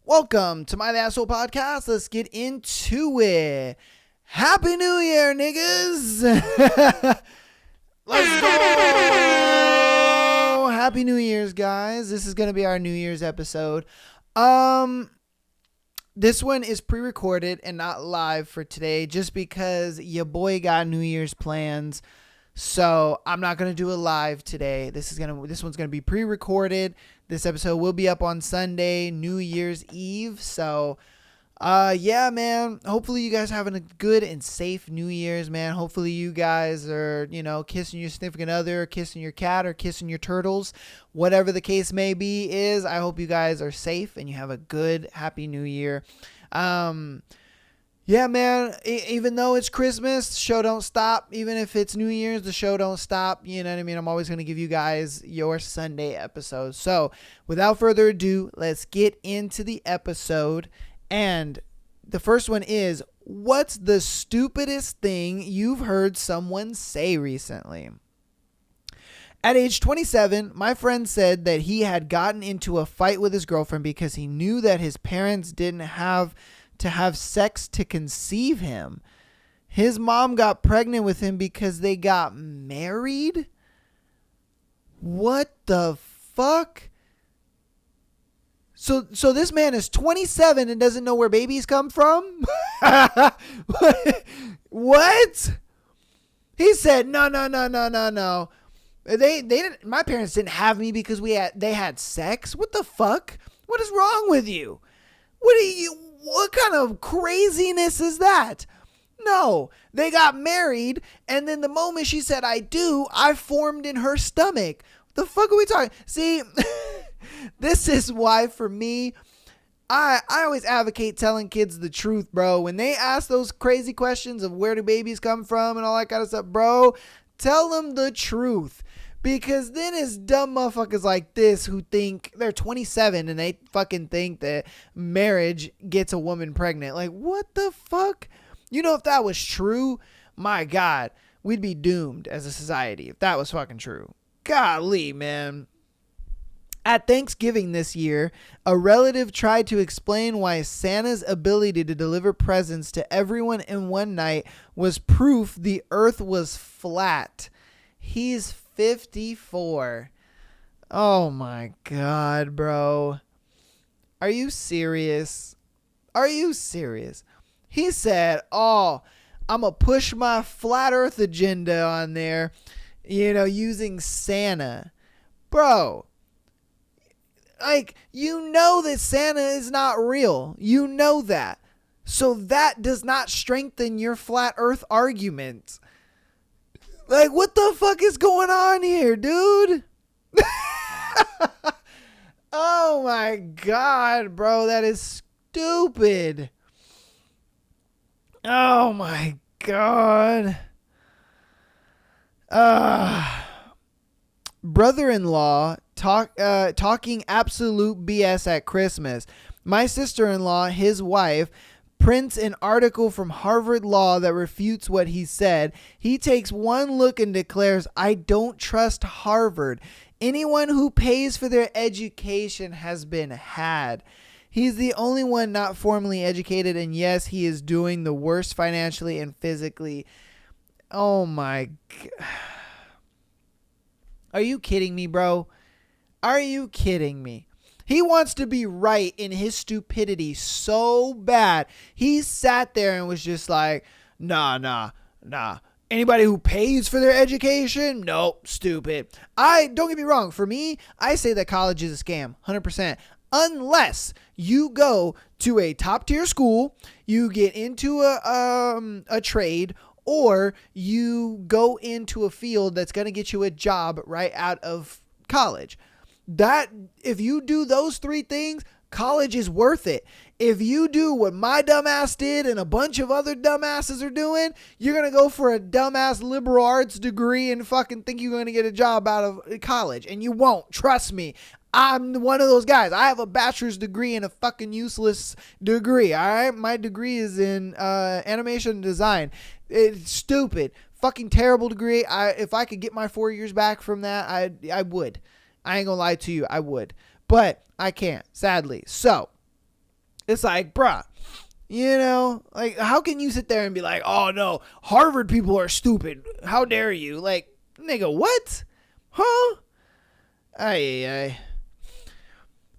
Welcome to my The Asshole Podcast. Let's get into it. Happy New Year, niggas. Let's go. Happy New Year's, guys. This is going to be our New Year's episode. This one is pre-recorded and not live for today just because your boy got New Year's plans. So I'm not going to do it live today. This one's going to be pre-recorded. This episode will be up on Sunday, New Year's Eve. So, yeah, man, hopefully you guys are having a good and safe New Year's, man. Hopefully you guys are, kissing your significant other, kissing your cat, or kissing your turtles. Whatever the case may be is, I hope you guys are safe and you have a good, happy New Year. Yeah, man, even though it's Christmas, the show don't stop. Even if it's New Year's, the show don't stop. You know what I mean? I'm always going to give you guys your Sunday episodes. So without further ado, let's get into the episode. And the first one is, what's the stupidest thing you've heard someone say recently? At age 27, my friend said that he had gotten into a fight with his girlfriend because he knew that his parents didn't have to have sex to conceive him. His mom got pregnant with him because they got married? What the fuck? So this man is 27 and doesn't know where babies come from? What? He said, no. They didn't, my parents didn't have me because they had sex. What the fuck? What is wrong with you? What kind of craziness is that? No, they got married, and then the moment she said I do, I formed in her stomach. The fuck are we talking? See, this is why for me, I always advocate telling kids the truth, bro. When they ask those crazy questions of where do babies come from and all that kind of stuff, bro, tell them the truth. Because then it's dumb motherfuckers like this who think they're 27 and they fucking think that marriage gets a woman pregnant. Like, what the fuck? If that was true, my God, we'd be doomed as a society if that was fucking true. Golly, man. At Thanksgiving this year, a relative tried to explain why Santa's ability to deliver presents to everyone in one night was proof the earth was flat. He's 54. Oh my God, bro. Are you serious? He said, I'm going to push my flat earth agenda on there, using Santa. Bro, like, that Santa is not real. You know that. So that does not strengthen your flat earth argument. Like, what the fuck is going on here, dude? Oh my God, bro. That is stupid. Oh my God. Brother-in-law talking absolute BS at Christmas. My sister-in-law, his wife, prints an article from Harvard Law that refutes what he said. He takes one look and declares, I don't trust Harvard. Anyone who pays for their education has been had. He's the only one not formally educated, and yes, he is doing the worst financially and physically. Oh my God. Are you kidding me, bro? Are you kidding me? He wants to be right in his stupidity so bad. He sat there and was just like, nah. Anybody who pays for their education? Nope, stupid. Don't get me wrong. For me, I say that college is a scam, 100%. Unless you go to a top tier school, you get into a trade, or you go into a field that's going to get you a job right out of college. That, if you do those three things, college is worth it. If you do what my dumbass did and a bunch of other dumbasses are doing, you're going to go for a dumbass liberal arts degree and fucking think you're going to get a job out of college. And you won't. Trust me. I'm one of those guys. I have a bachelor's degree and a fucking useless degree. All right. My degree is in animation design. It's stupid. Fucking terrible degree. If I could get my 4 years back from that, I would. I ain't gonna lie to you, I would. But I can't, sadly. So, It's like, bruh, you know, like, how can you sit there and be like, oh no, Harvard people are stupid. How dare you? Like, nigga, what? Huh? Ay.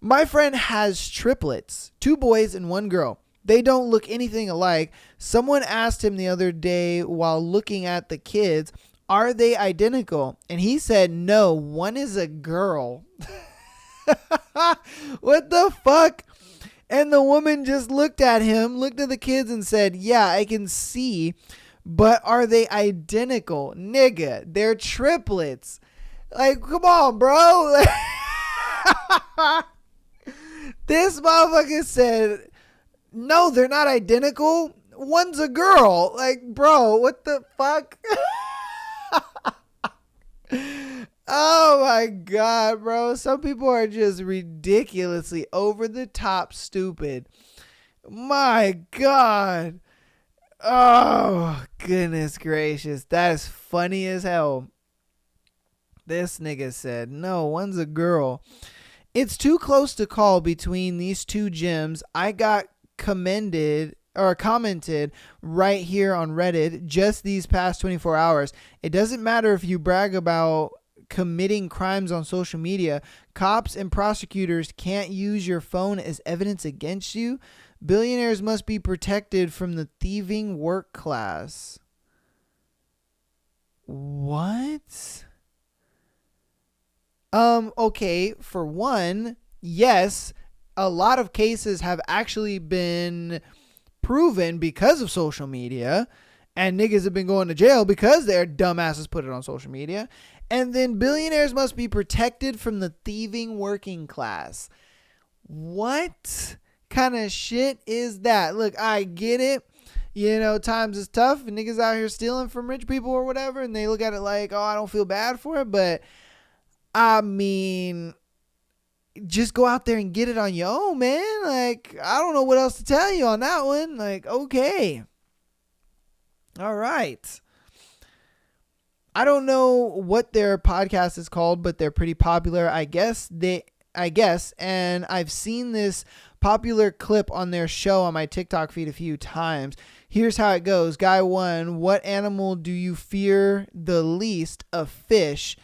My friend has triplets, 2 boys and 1 girl. They don't look anything alike. Someone asked him the other day while looking at the kids, are they identical? And he said, no, one is a girl. What the fuck? And the woman just looked at him, looked at the kids and said, yeah, I can see, but are they identical? Nigga, they're triplets. Like, come on, bro. This motherfucker said, no, they're not identical. One's a girl. Like, bro, what the fuck? Oh my God, bro. Some people are just ridiculously over the top stupid. My God. Oh, goodness gracious. That is funny as hell. This nigga said, no, one's a girl. It's too close to call between these 2 gyms. I got commented right here on Reddit just these past 24 hours. It doesn't matter if you brag about committing crimes on social media. Cops and prosecutors can't use your phone as evidence against you. Billionaires must be protected from the thieving work class. What? Okay, for one, yes, a lot of cases have actually been proven because of social media, and niggas have been going to jail because their dumbasses put it on social media. And then billionaires must be protected from the thieving working class. What kind of shit is that? Look, I get it. You know, times is tough and niggas out here stealing from rich people or whatever, and they look at it like, oh, I don't feel bad for it, but I mean, just go out there and get it on your own, man. Like, I don't know what else to tell you on that one. Like, okay. All right. I don't know what their podcast is called, but they're pretty popular. I guess. And I've seen this popular clip on their show on my TikTok feed a few times. Here's how it goes. Guy 1, what animal do you fear the least? A fish.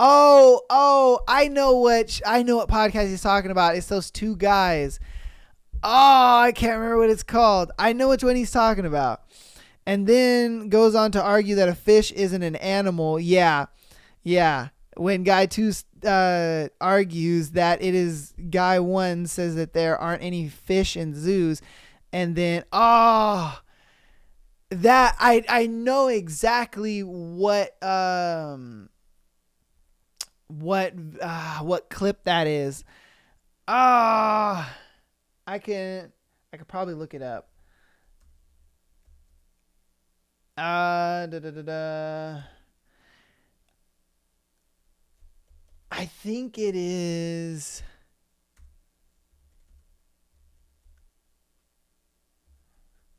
Oh, I know what podcast he's talking about. It's those 2 guys. Oh, I can't remember what it's called. I know which one he's talking about. And then goes on to argue that a fish isn't an animal. Yeah. When guy 2 argues that it is, guy 1 says that there aren't any fish in zoos. And then, that I know exactly what clip that is. I could probably look it up. I think it is.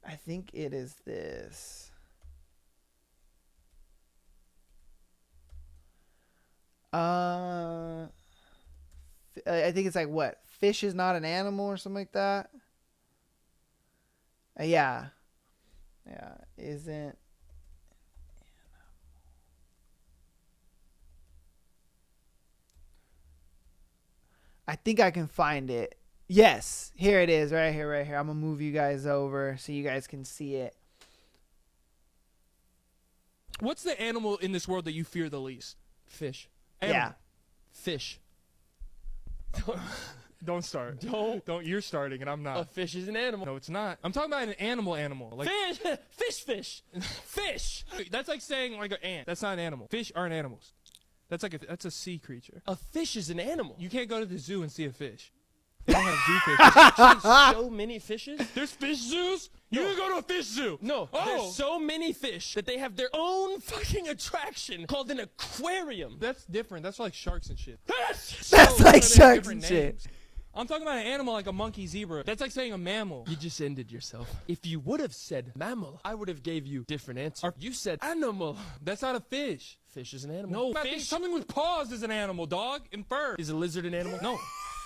I think it is this. I think it's like what? Fish is not an animal or something like that. Yeah. Isn't. I think I can find it. Yes, here it is, right here. I'm gonna move you guys over so you guys can see it. What's the animal in this world that you fear the least? Fish. Animal. Yeah. Fish. Don't start. Don't. You're starting, and I'm not. A fish is an animal. No, it's not. I'm talking about an animal. Like Fish. Fish. That's like saying like an ant. That's not an animal. Fish aren't animals. That's like that's a sea creature. A fish is an animal. You can't go to the zoo and see a fish. They don't have zoo fishes. There's so many fishes. There's fish zoos? You can go to a fish zoo. No, there's so many fish that they have their own fucking attraction called an aquarium. That's different. That's like sharks and shit. That's like sharks and shit. I'm talking about an animal like a monkey, zebra. That's like saying a mammal. You just ended yourself. If you would have said mammal, I would have gave you different answer. You said animal. That's not a fish. Fish is an animal. No, fish. Something with paws is an animal, dog, and fur. Is a lizard an animal? No.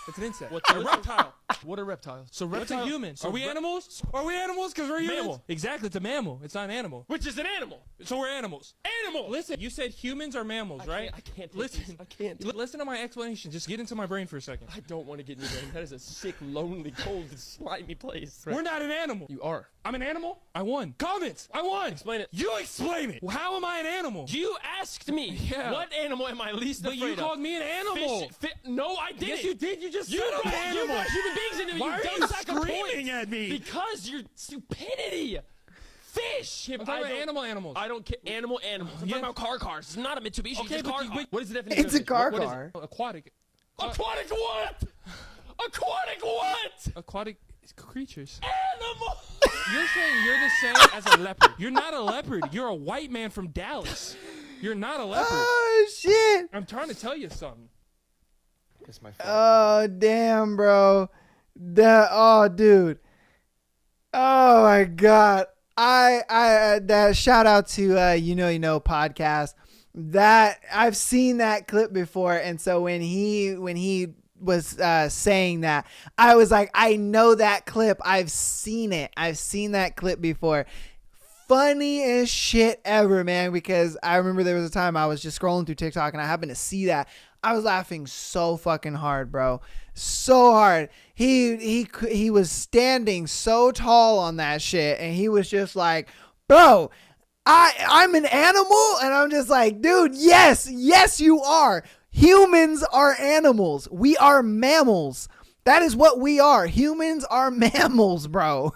It's an insect. What's a reptile? What are reptiles? So What's a reptile. human? Are we animals? Are we animals? Because we're humans. Mammal. Exactly. It's a mammal. It's not an animal. Which is an animal. So we're animals. Animal. Listen, you said humans are mammals, right? I can't take Listen. this. I can't. Listen to my explanation. Just get into my brain for a second. I don't want to get in your brain. That is a sick, lonely, cold, slimy place. We're not an animal. You are. I'm an animal? I won. Comments. I won. Explain it. You explain it. How am I an animal? You asked me. Yeah. What animal am I least But afraid you of? called me an animal. No, I didn't. Yes, you did. You just You said I'm brought an you animal. brought human beings into it. Why are dumb you sack of screaming toys. at me? Because your stupidity. Fish. I'm talking about animals. I don't care. Animals. I'm Yeah. talking about car. It's not a Mitsubishi. Okay, it's a car. but What is the definition? It's of a fish? car What is it? car. Aquatic. Aquatic what? Aquatic what? Aquatic creatures. Animal. You're saying you're the same as a leopard. You're not a leopard. You're a white man from Dallas. You're not a leopard. Oh shit. I'm trying to tell you something. It's my fault. Oh damn, bro. Oh dude. Oh my god. I that shout out to you know podcast. That I've seen that clip before, and so when he was saying that, I was like, I know that clip. I've seen it. I've seen that clip before. Funniest shit ever, man, because I remember there was a time I was just scrolling through TikTok and I happened to see that. I was laughing so fucking hard, bro. So hard. He was standing so tall on that shit, and he was just like, bro, I'm an animal? And I'm just like, dude, yes, you are. Humans are animals. We are mammals. That is what we are. Humans are mammals, bro.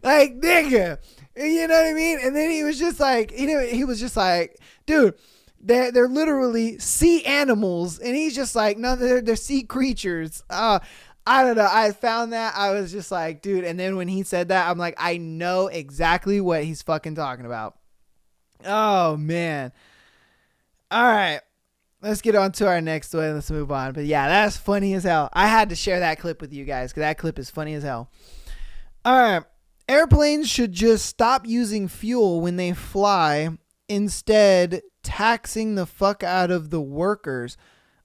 Like, nigga, you know what I mean? And then he was just like, he was just like, dude, they're literally sea animals. And he's just like, no, they're sea creatures. I don't know. I found that. I was just like, dude. And then when he said that, I'm like, I know exactly what he's fucking talking about. Oh, man. All right. Let's get on to our next one. Let's move on. But yeah, that's funny as hell. I had to share that clip with you guys because that clip is funny as hell. All right. Airplanes should just stop using fuel when they fly, instead taxing the fuck out of the workers.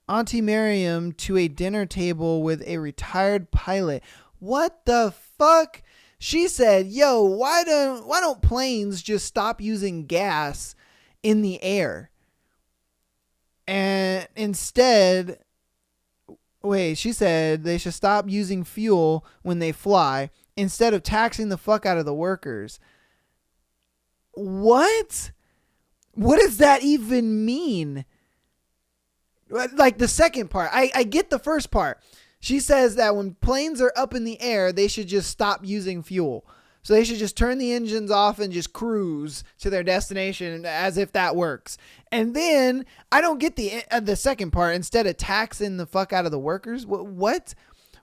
Auntie Miriam to a dinner table with a retired pilot. What the fuck? She said, yo, why don't planes just stop using gas in the air? And instead, she said they should stop using fuel when they fly instead of taxing the fuck out of the workers. What? What does that even mean? Like the second part. I get the first part. She says that when planes are up in the air, they should just stop using fuel. So they should just turn the engines off and just cruise to their destination as if that works. And then I don't get the second part. Instead of taxing the fuck out of the workers, what?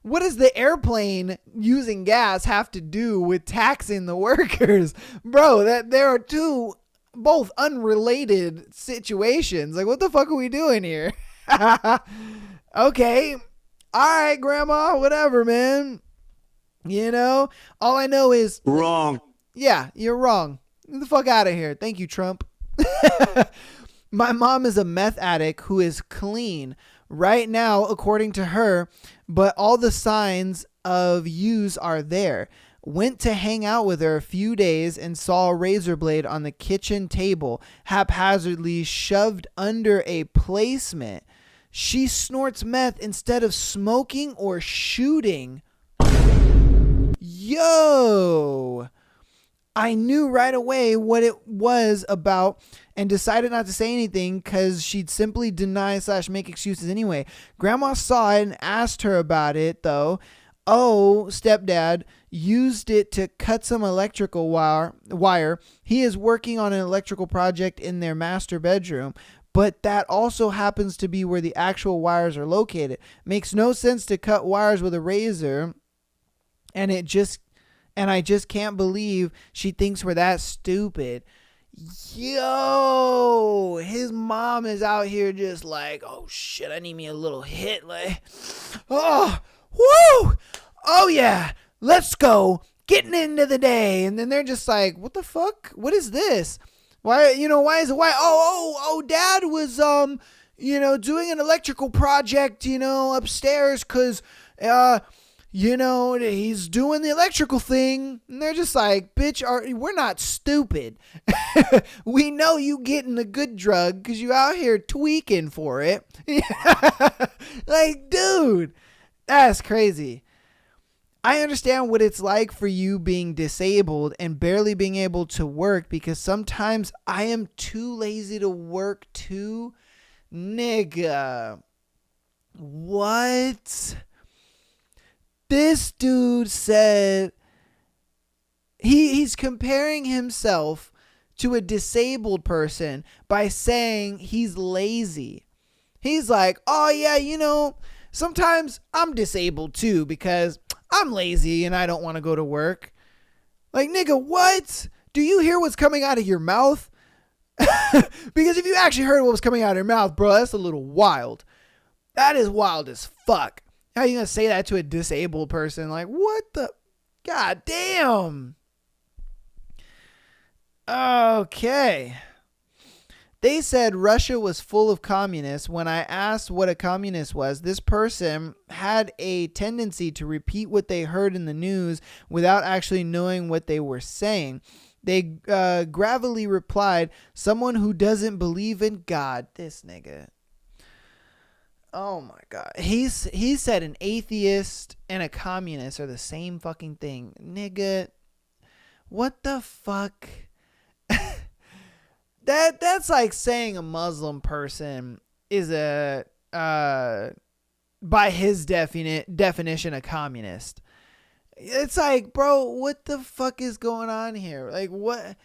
What does the airplane using gas have to do with taxing the workers? Bro, that there are two both unrelated situations. Like, what the fuck are we doing here? Okay. All right, grandma, whatever, man. You know, all I know is Wrong. Yeah, you're wrong. Get the fuck out of here. Thank you, Trump. My mom is a meth addict who is clean right now, according to her, but all the signs of use are there. Went to hang out with her a few days and saw a razor blade on the kitchen table, haphazardly shoved under a placement. She snorts meth instead of smoking or shooting. Yo! I knew right away what it was about and decided not to say anything because she'd simply deny / make excuses anyway. Grandma saw it and asked her about it, though. Oh, stepdad used it to cut some electrical wire. He is working on an electrical project in their master bedroom, but that also happens to be where the actual wires are located. Makes no sense to cut wires with a razor, and I just can't believe she thinks we're that stupid. Yo, his mom is out here just like, oh shit, I need me a little hit. Like, oh, woo, oh yeah, let's go, getting into the day. And then they're just like, what the fuck? What is this? Why is it white? Oh, dad was, doing an electrical project, upstairs because He's doing the electrical thing. And they're just like, bitch, we're not stupid. We know you getting the good drug because you out here tweaking for it. Like, dude, that's crazy. I understand what it's like for you being disabled and barely being able to work because sometimes I am too lazy to work too. Nigga. What? This dude said he's comparing himself to a disabled person by saying he's lazy. He's like, oh yeah, sometimes I'm disabled too because I'm lazy and I don't want to go to work. Like, nigga, what? Do you hear what's coming out of your mouth? Because if you actually heard what was coming out of your mouth, bro, that's a little wild. That is wild as fuck. How are you going to say that to a disabled person? Like, what the? God damn. Okay. They said Russia was full of communists. When I asked what a communist was, this person had a tendency to repeat what they heard in the news without actually knowing what they were saying. They gravelly replied, someone who doesn't believe in God. This nigga. Oh my God. He said an atheist and a communist are the same fucking thing. Nigga. What the fuck? That's like saying a Muslim person is by his definition a communist. It's like, bro, what the fuck is going on here? Like, what?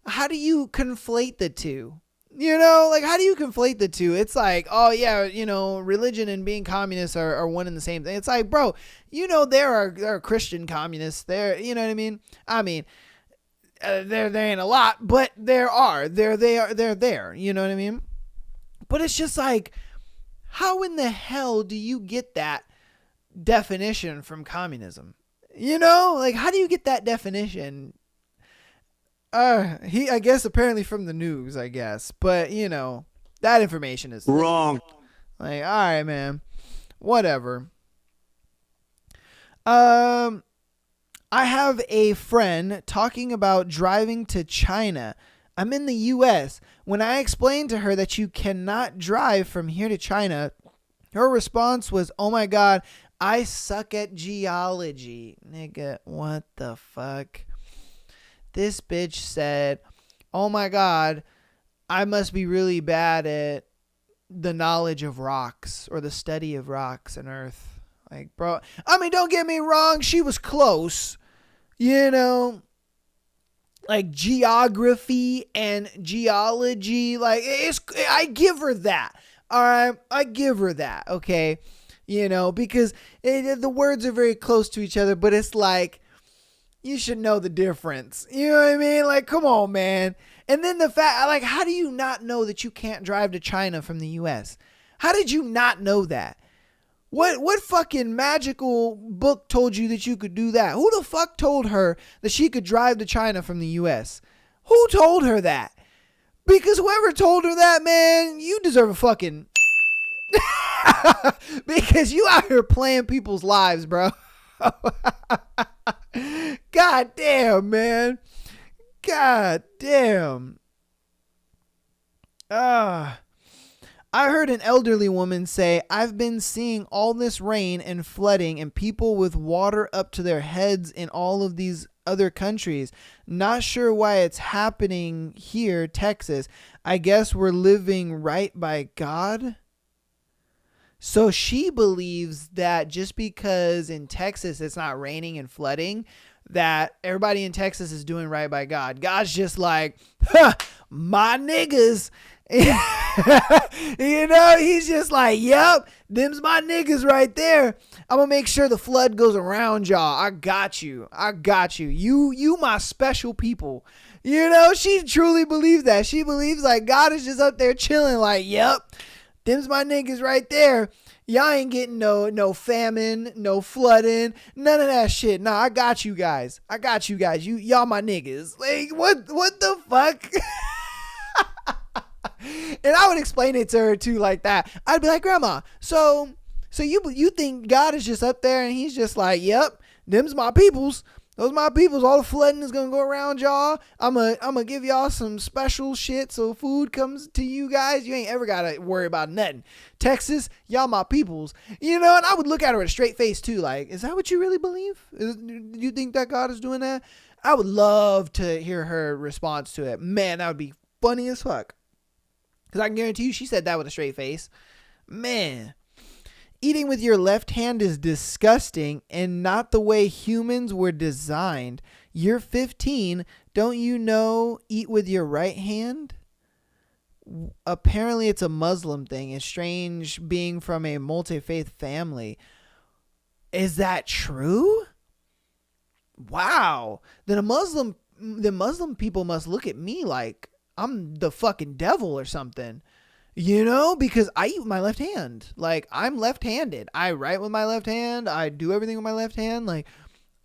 How do you conflate the two? Like, how do you conflate the two? It's like, oh yeah, religion and being communist are one and the same thing. It's like, bro, there are Christian communists there. You know what I mean? I mean, there ain't a lot, but there are. They're there. You know what I mean? But it's just like, how in the hell do you get that definition from communism? Like, how do you get that definition? I guess apparently from the news, I guess. But, that information is wrong. Like, all right, man. Whatever. I have a friend talking about driving to China. I'm in the U.S. When I explained to her that you cannot drive from here to China, her response was, oh my God, I suck at geology. Nigga, what the fuck? This bitch said, oh my God, I must be really bad at the knowledge of rocks or the study of rocks and earth. Like, bro, I mean, don't get me wrong. She was close, like geography and geology. Like, I give her that. All right. I give her that. Okay. Because the words are very close to each other, but it's like, you should know the difference. You know what I mean? Like, come on, man. And then the fact, like, how do you not know that you can't drive to China from the U.S.? How did you not know that? What fucking magical book told you that you could do that? Who the fuck told her that she could drive to China from the U.S.? Who told her that? Because whoever told her that, man, you deserve a fucking... because you out here playing people's lives, bro. God damn, man. God damn. I heard an elderly woman say, I've been seeing all this rain and flooding and people with water up to their heads in all of these other countries. Not sure why it's happening here, Texas. I guess we're living right by God. So she believes that just because in Texas it's not raining and flooding, that everybody in Texas is doing right by God. God's just like, my niggas. He's just like, yep, them's my niggas right there. I'm gonna make sure the flood goes around y'all. I got you. You my special people. She truly believes that. She believes like God is just up there chilling like, yep, them's my niggas right there. Y'all ain't getting no famine, no flooding, none of that shit. Nah, I got you guys. Y'all my niggas. Like, what the fuck? And I would explain it to her too like that. I'd be like, Grandma, so So you think God is just up there and he's just like, yep, them's my peoples. Those my peoples. All the flooding is gonna go around y'all. I'm gonna give y'all some special shit so food comes to you guys. You ain't ever gotta worry about nothing. Texas, y'all my peoples. You know, and I would look at her with a straight face too. Like, is that what you really believe? Do you think that God is doing that? I would love to hear her response to it. Man, that would be funny as fuck. Because I can guarantee you she said that with a straight face. Man. Eating with your left hand is disgusting and not the way humans were designed. You're 15. Don't you know eat with your right hand? Apparently it's a Muslim thing. It's strange being from a multi-faith family. Is that true? Wow. Then the Muslim people must look at me like I'm the fucking devil or something. You know, because I eat with my left hand. Like, I'm left-handed. I write with my left hand. I do everything with my left hand. Like,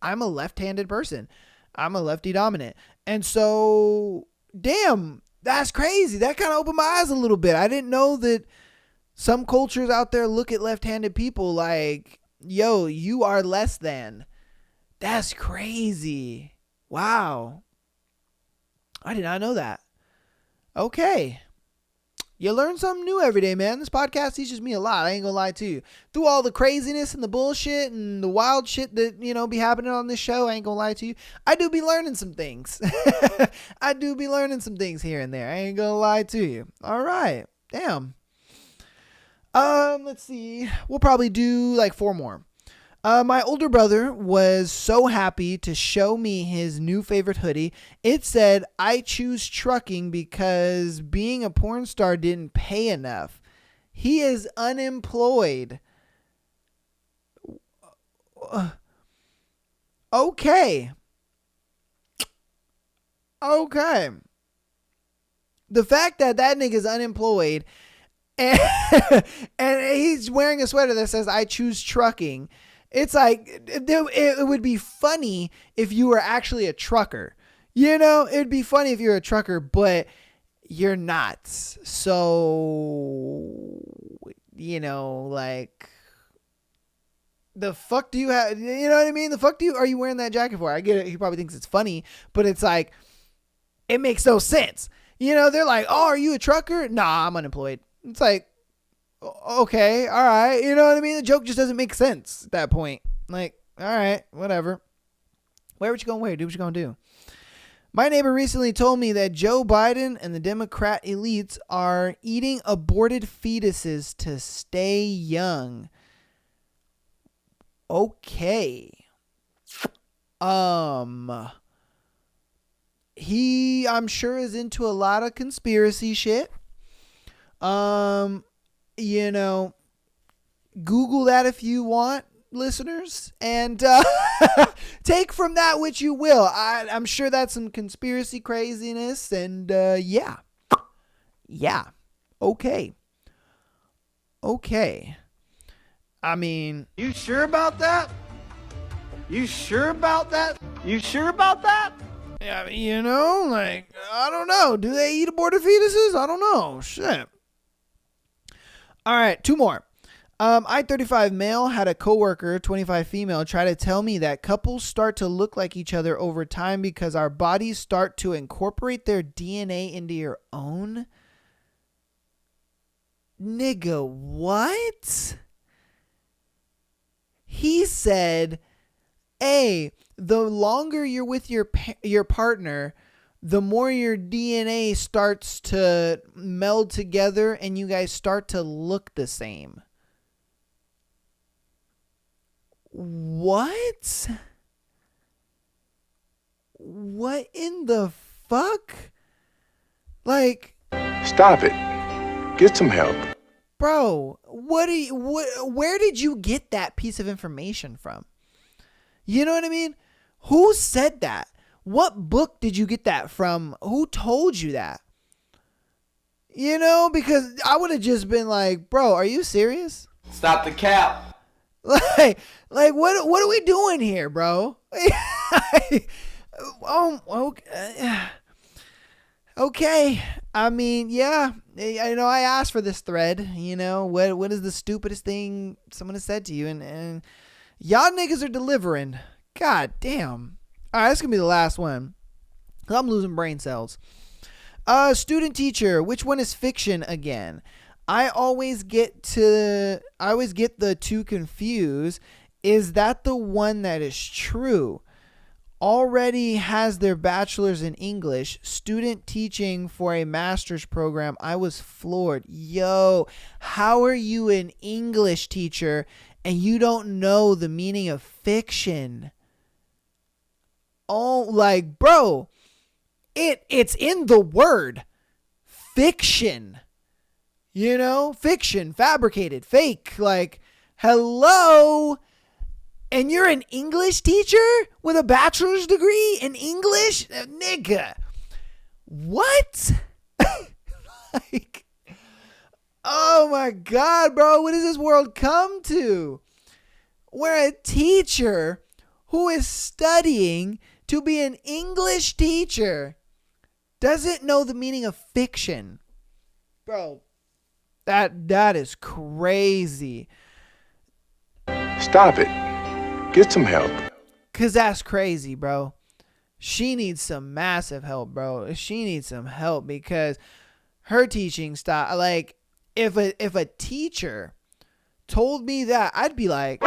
I'm a left-handed person. I'm a lefty dominant. And so, damn, that's crazy. That kind of opened my eyes a little bit. I didn't know that some cultures out there look at left-handed people like, yo, you are less than. That's crazy. Wow. I did not know that. Okay. You learn something new every day, man. This podcast teaches me a lot. I ain't gonna lie to you. Through all the craziness and the bullshit and the wild shit that, you know, be happening on this show, I ain't gonna lie to you. I do be learning some things. I do be learning some things here and there. I ain't gonna lie to you. All right. Damn. Let's see. We'll probably do like 4 more. My older brother was so happy to show me his new favorite hoodie. It said, I choose trucking because being a porn star didn't pay enough. He is unemployed. Okay. The fact that nigga's unemployed and, and he's wearing a sweater that says, I choose trucking. It's like, it would be funny if you were actually a trucker. You know, it'd be funny if you're a trucker, but you're not. So, you know, like, the fuck do you have, you know what I mean? The fuck are you wearing that jacket for? I get it. He probably thinks it's funny, but it's like, it makes no sense. You know, they're like, oh, are you a trucker? Nah, I'm unemployed. It's like, okay, all right. You know what I mean? The joke just doesn't make sense at that point. Like, all right, whatever. Where would you go? Where? Do what you gonna do. My neighbor recently told me that Joe Biden and the Democrat elites are eating aborted fetuses to stay young. Okay. He, I'm sure, is into a lot of conspiracy shit. You know, Google that if you want, listeners, and take from that which you will. I'm sure that's some conspiracy craziness, and yeah. Okay. I mean, You sure about that? You sure about that? You sure about that? yeah, you know, like, I don't know. Do they eat aborted fetuses? I don't know. Shit. All right, 2 more. I-35 male had a coworker, 25 female, try to tell me that couples start to look like each other over time because our bodies start to incorporate their DNA into your own. Nigga, what? He said, hey, the longer you're with your partner, the more your DNA starts to meld together and you guys start to look the same. What? What in the fuck? Like, Stop it. Get some help. bro, where did you get that piece of information from? You know what I mean? Who said that? What book did you get that from? Who told you that? You know, because I would have just been like, bro, are you serious? Stop the cap. Like what are we doing here, bro? Okay. Okay. I mean, yeah. I asked for this thread. What is the stupidest thing someone has said to you? And y'all niggas are delivering. God damn. All right, this is going to be the last one. 'Cause I'm losing brain cells. Student teacher, which one is fiction again? I always get the two confused. Is that the one that is true? Already has their bachelor's in English, student teaching for a master's program. I was floored. Yo, how are you an English teacher and you don't know the meaning of fiction? Oh, like, bro, it's in the word fiction. Fiction, fabricated, fake. Like, hello. And you're an English teacher with a bachelor's degree in English? Nigga. What? Like, oh my God, bro. What does this world come to? Where a teacher who is studying to be an English teacher doesn't know the meaning of fiction. Bro, that is crazy. Stop it. Get some help. Cause that's crazy, bro. She needs some massive help, bro. She needs some help because her teaching style, like, if a teacher told me that, I'd be like,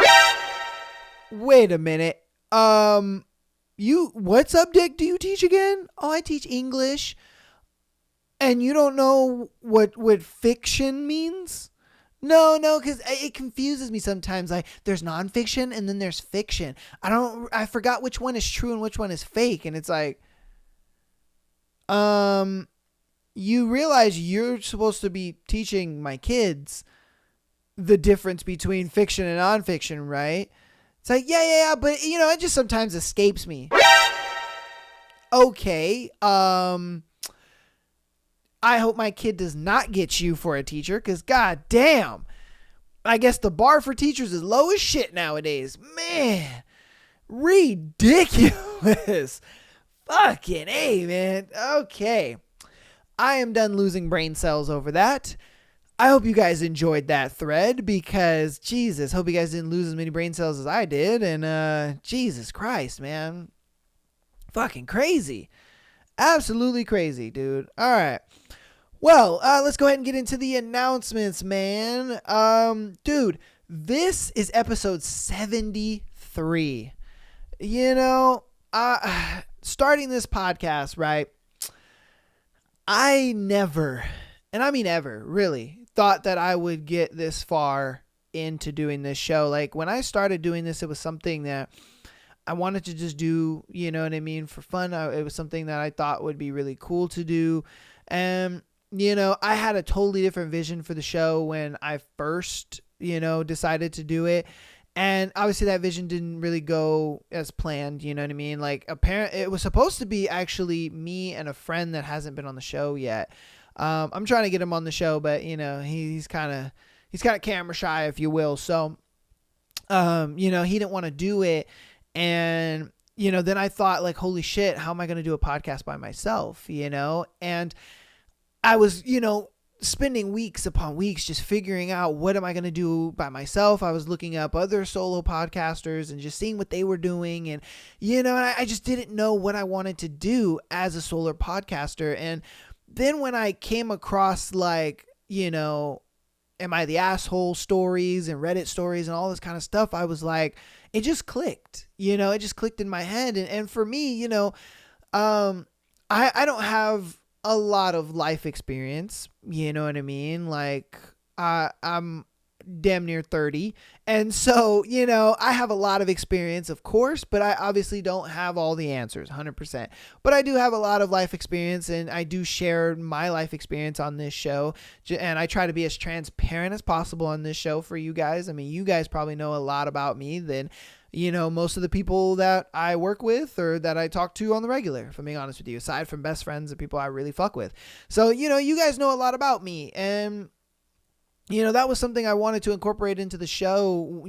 wait a minute. What subject do you teach again? Oh, I teach English. And you don't know what fiction means? No, because it confuses me sometimes. Like, there's nonfiction and then there's fiction. I forgot which one is true and which one is fake. And it's like, you realize you're supposed to be teaching my kids the difference between fiction and nonfiction, right? It's like, yeah, but it just sometimes escapes me. Okay, I hope my kid does not get you for a teacher, because god damn, I guess the bar for teachers is low as shit nowadays. Man, ridiculous. Fucking A, man. Okay, I am done losing brain cells over that. I hope you guys enjoyed that thread, because Jesus, hope you guys didn't lose as many brain cells as I did. And Jesus Christ, man. Fucking crazy. Absolutely crazy, dude. All right. Well, let's go ahead and get into the announcements, man. Dude, this is episode 73. Starting this podcast, right? I never, and I mean ever, really, thought that I would get this far into doing this show. Like, when I started doing this, it was something that I wanted to just do, you know what I mean, for fun. It was something that I thought would be really cool to do. And, I had a totally different vision for the show when I first, decided to do it. And obviously that vision didn't really go as planned, you know what I mean? Like, it was supposed to be actually me and a friend that hasn't been on the show yet. I'm trying to get him on the show, but he's kind of camera shy, if you will. So, he didn't want to do it. And, then I thought, like, holy shit, how am I going to do a podcast by myself, And I was, spending weeks upon weeks just figuring out what am I going to do by myself. I was looking up other solo podcasters and just seeing what they were doing. And, I just didn't know what I wanted to do as a solo podcaster. And then when I came across, like, Am I the Asshole stories and Reddit stories and all this kind of stuff, I was like, it just clicked, it just clicked in my head. And for me, I don't have a lot of life experience, you know what I mean? Like, I'm damn near 30. And so, I have a lot of experience, of course, but I obviously don't have all the answers 100%, but I do have a lot of life experience, and I do share my life experience on this show. And I try to be as transparent as possible on this show for you guys. I mean, you guys probably know a lot about me than, most of the people that I work with or that I talk to on the regular, if I'm being honest with you, aside from best friends and people I really fuck with. So, you guys know a lot about me, and that was something I wanted to incorporate into the show,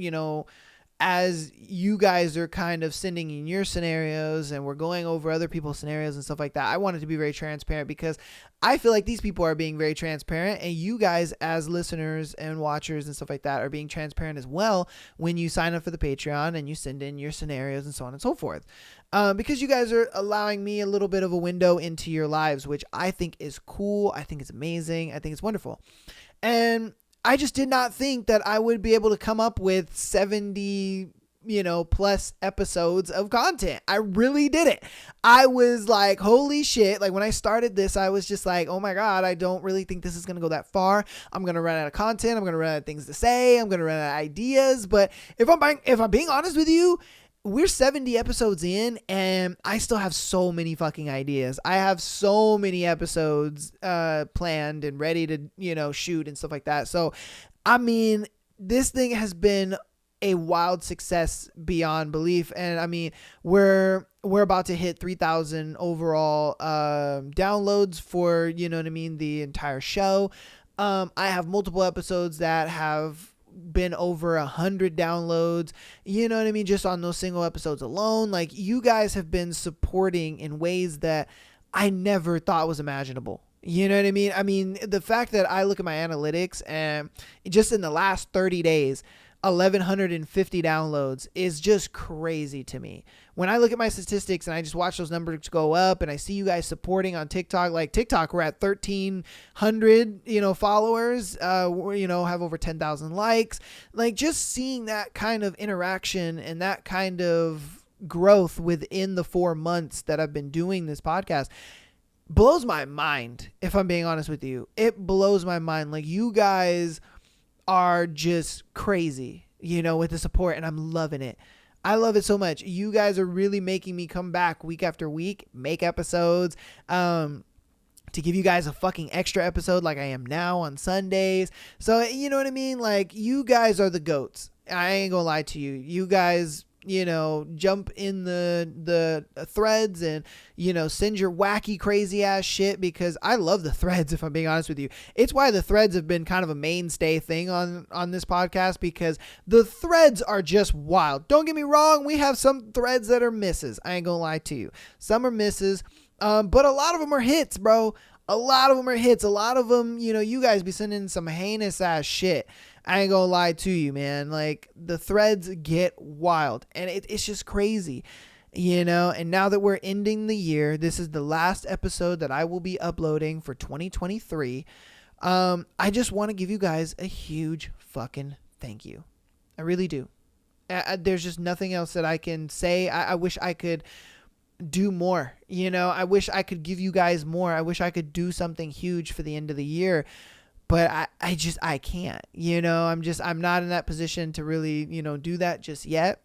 as you guys are kind of sending in your scenarios and we're going over other people's scenarios and stuff like that, I wanted to be very transparent because I feel like these people are being very transparent, and you guys as listeners and watchers and stuff like that are being transparent as well when you sign up for the Patreon and you send in your scenarios and so on and so forth. Because you guys are allowing me a little bit of a window into your lives, which I think is cool. I think it's amazing. I think it's wonderful. And I just did not think that I would be able to come up with 70, plus episodes of content. I really didn't. I was like, holy shit. Like when I started this, I was just like, oh my God, I don't really think this is going to go that far. I'm going to run out of content. I'm going to run out of things to say. I'm going to run out of ideas. But if I'm being honest with you, we're 70 episodes in and I still have so many fucking ideas. I have so many episodes planned and ready to, shoot and stuff like that. So, I mean, this thing has been a wild success beyond belief. And I mean, we're about to hit 3,000 overall downloads for, the entire show. I have multiple episodes that have been over 100 downloads, just on those single episodes alone. Like, you guys have been supporting in ways that I never thought was imaginable. You know what I mean? I mean, the fact that I look at my analytics and just in the last 30 days, 1,150 downloads is just crazy to me. When I look at my statistics and I just watch those numbers go up and I see you guys supporting on TikTok, like TikTok, we're at 1,300, followers, have over 10,000 likes. Like, just seeing that kind of interaction and that kind of growth within the 4 months that I've been doing this podcast blows my mind. If I'm being honest with you, it blows my mind. Like, you guys are just crazy, with the support, and I'm loving it. I love it so much. You guys are really making me come back week after week, make episodes, to give you guys a fucking extra episode like I am now on Sundays. So, you know what I mean? Like, you guys are the GOATs. I ain't gonna lie to you. You guys, jump in the threads and, send your wacky, crazy ass shit, because I love the threads, if I'm being honest with you. It's why the threads have been kind of a mainstay thing on this podcast, because the threads are just wild. Don't get me wrong. We have some threads that are misses. I ain't gonna lie to you. Some are misses, but a lot of them are hits, bro. A lot of them are hits. A lot of them, you guys be sending some heinous ass shit. I ain't gonna lie to you, man. Like, the threads get wild, and it's just crazy, and now that we're ending the year, this is the last episode that I will be uploading for 2023. I just want to give you guys a huge fucking thank you. I really do. There's just nothing else that I can say. I wish I could do more, I wish I could give you guys more. I wish I could do something huge for the end of the year. But I can't, I'm not in that position to really, do that just yet.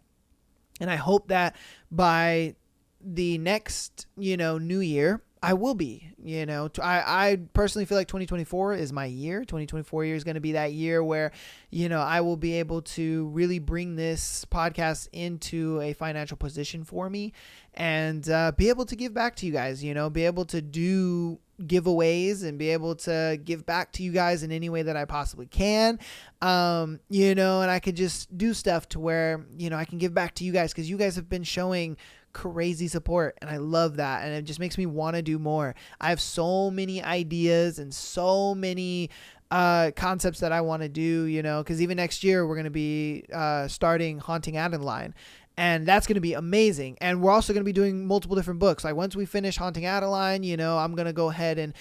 And I hope that by the next, new year, I will be, I personally feel like 2024 is my year. 2024 year is going to be that year where, I will be able to really bring this podcast into a financial position for me and be able to give back to you guys, be able to do giveaways and be able to give back to you guys in any way that I possibly can. And I could just do stuff to where, I can give back to you guys, because you guys have been showing crazy support, and I love that, and it just makes me want to do more. I have so many ideas and so many concepts that I want to do, because even next year we're going to be starting Haunting Adeline. And that's going to be amazing. And we're also going to be doing multiple different books. Like, once we finish Haunting Adeline, I'm going to go ahead and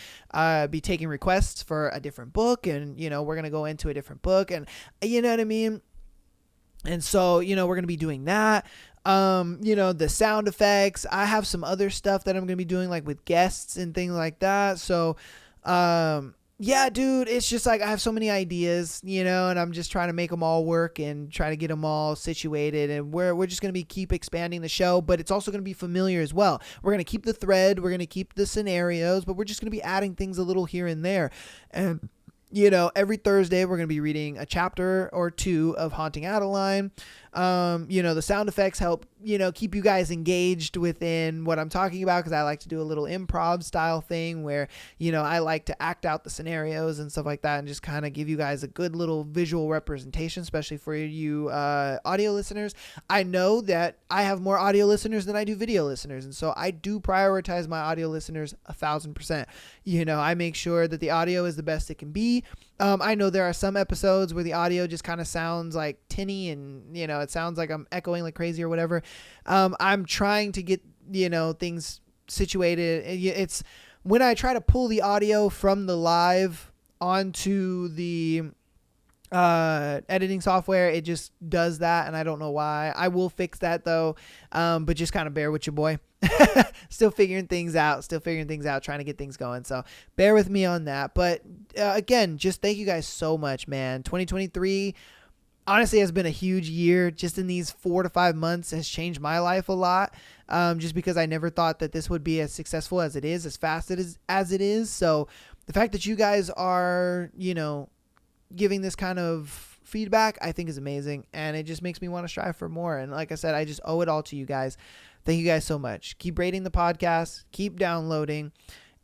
be taking requests for a different book. And, we're going to go into a different book. And you know what I mean? And so, we're going to be doing that. The sound effects. I have some other stuff that I'm going to be doing, like with guests and things like that. So, yeah, dude, it's just like I have so many ideas, and I'm just trying to make them all work and try to get them all situated. And we're just going to keep expanding the show, but it's also going to be familiar as well. We're going to keep the thread. We're going to keep the scenarios, but we're just going to be adding things a little here and there. And, every Thursday we're going to be reading a chapter or two of Haunting Adeline. The sound effects help keep you guys engaged within what I'm talking about, because I like to do a little improv style thing where, I like to act out the scenarios and stuff like that and just kind of give you guys a good little visual representation, especially for you audio listeners. I know that I have more audio listeners than I do video listeners, and so I do prioritize my audio listeners 1,000%. I make sure that the audio is the best it can be. I know there are some episodes where the audio just kind of sounds like tinny and, it sounds like I'm echoing like crazy or whatever. I'm trying to get, things situated. It's when I try to pull the audio from the live onto the editing software, it just does that, and I don't know why. I will fix that though, but just kind of bear with your boy. Still figuring things out, trying to get things going, so bear with me on that. But again, just thank you guys so much, man. 2023 honestly has been a huge year. Just in these 4 to 5 months has changed my life a lot, just because I never thought that this would be as successful as it is, as fast as it is. So the fact that you guys are, giving this kind of feedback, I think is amazing, and it just makes me want to strive for more. And like I said, I just owe it all to you guys. Thank you guys so much. Keep rating the podcast, keep downloading,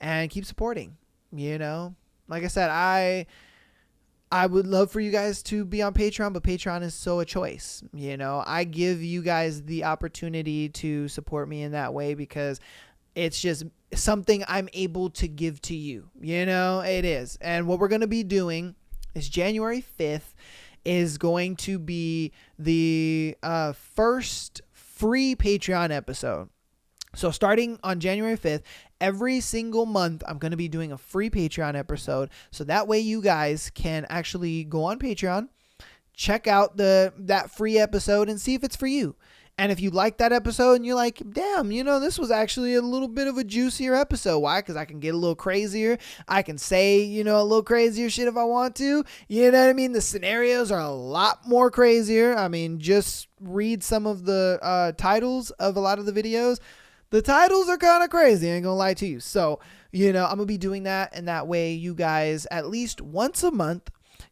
and keep supporting. Like I said, I would love for you guys to be on Patreon, but Patreon is so a choice. I give you guys the opportunity to support me in that way because it's just something I'm able to give to you. It is. And what we're going to be doing is January 5th is going to be the first free Patreon episode. So starting on January 5th, every single month, I'm going to be doing a free Patreon episode. So that way you guys can actually go on Patreon, check out that free episode and see if it's for you. And if you like that episode and you're like, damn, this was actually a little bit of a juicier episode. Why? Because I can get a little crazier. I can say, a little crazier shit if I want to. You know what I mean? The scenarios are a lot more crazier. I mean, just read some of the titles of a lot of the videos. The titles are kind of crazy. I ain't gonna lie to you. So, I'm gonna be doing that. And that way you guys at least once a month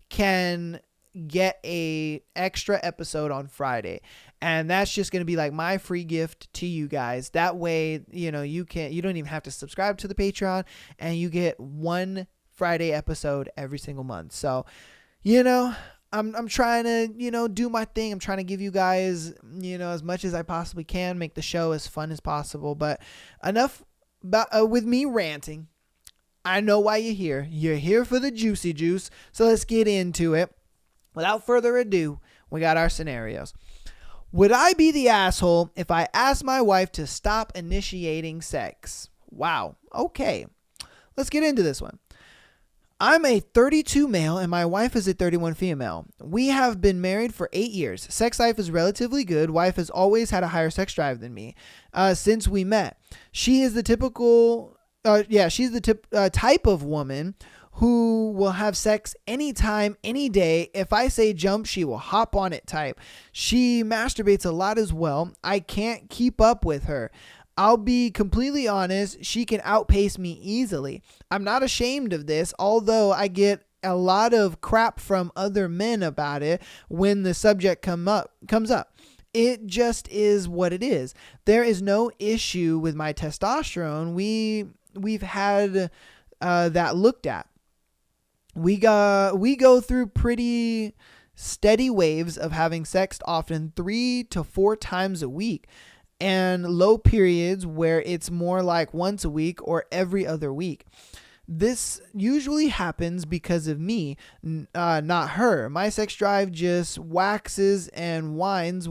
can get a extra episode on Friday. And that's just going to be like my free gift to you guys. That way, you don't even have to subscribe to the Patreon, and you get one Friday episode every single month. So, I'm trying to, do my thing. I'm trying to give you guys, as much as I possibly can, make the show as fun as possible. But enough with me ranting. I know why you're here. You're here for the juicy juice. So let's get into it. Without further ado, we got our scenarios. Would I be the asshole if I asked my wife to stop initiating sex? Wow. Okay. Let's get into this one. I'm a 32 male and my wife is a 31 female. We have been married for 8 years. Sex life is relatively good. Wife has always had a higher sex drive than me since we met. She is the type of woman who will have sex anytime, any day. If I say jump, she will hop on it type. She masturbates a lot as well. I can't keep up with her. I'll be completely honest, she can outpace me easily. I'm not ashamed of this, although I get a lot of crap from other men about it when the subject comes up. It just is what it is. There is no issue with my testosterone. We've had that looked at. We go through pretty steady waves of having sex, often 3 to 4 times a week, and low periods where it's more like once a week or every other week. This usually happens because of me, not her. My sex drive just waxes and whines,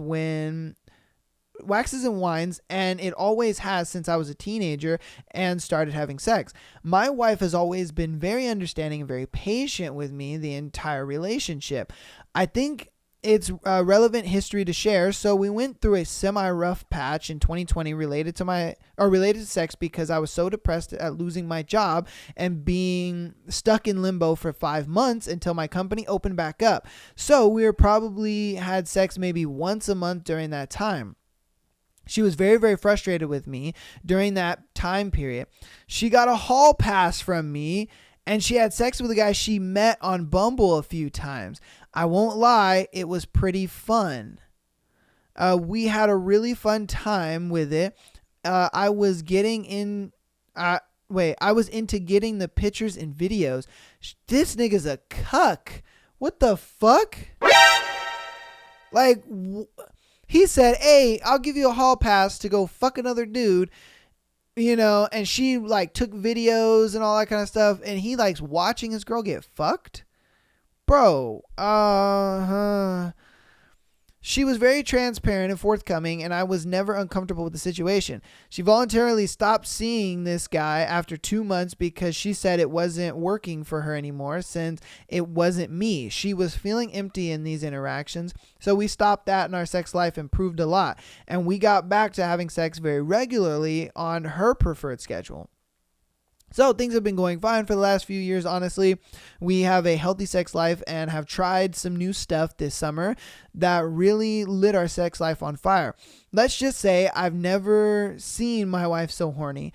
and it always has since I was a teenager and started having sex. My wife has always been very understanding and very patient with me the entire relationship. I think it's relevant history to share. So we went through a semi-rough patch in 2020 related to sex because I was so depressed at losing my job and being stuck in limbo for 5 months until my company opened back up. So we probably had sex maybe once a month during that time. She was very, very frustrated with me during that time period. She got a hall pass from me, and she had sex with a guy she met on Bumble a few times. I won't lie, it was pretty fun. We had a really fun time with it. I was into getting the pictures and videos. This nigga's a cuck. What the fuck? Like, he said, hey, I'll give you a hall pass to go fuck another dude, and she like took videos and all that kind of stuff, and he likes watching his girl get fucked. Bro, she was very transparent and forthcoming, and I was never uncomfortable with the situation. She voluntarily stopped seeing this guy after 2 months because she said it wasn't working for her anymore since it wasn't me. She was feeling empty in these interactions, so we stopped that, and our sex life improved a lot. And we got back to having sex very regularly on her preferred schedule. So things have been going fine for the last few years, honestly. We have a healthy sex life and have tried some new stuff this summer that really lit our sex life on fire. Let's just say I've never seen my wife so horny.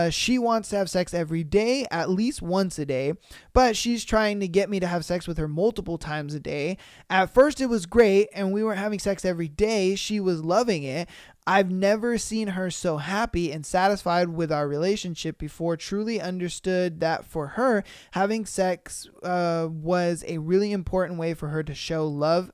She wants to have sex every day, at least once a day, but she's trying to get me to have sex with her multiple times a day. At first it was great and we were having sex every day. She was loving it. I've never seen her so happy and satisfied with our relationship before. Truly understood that for her, having sex was a really important way for her to show love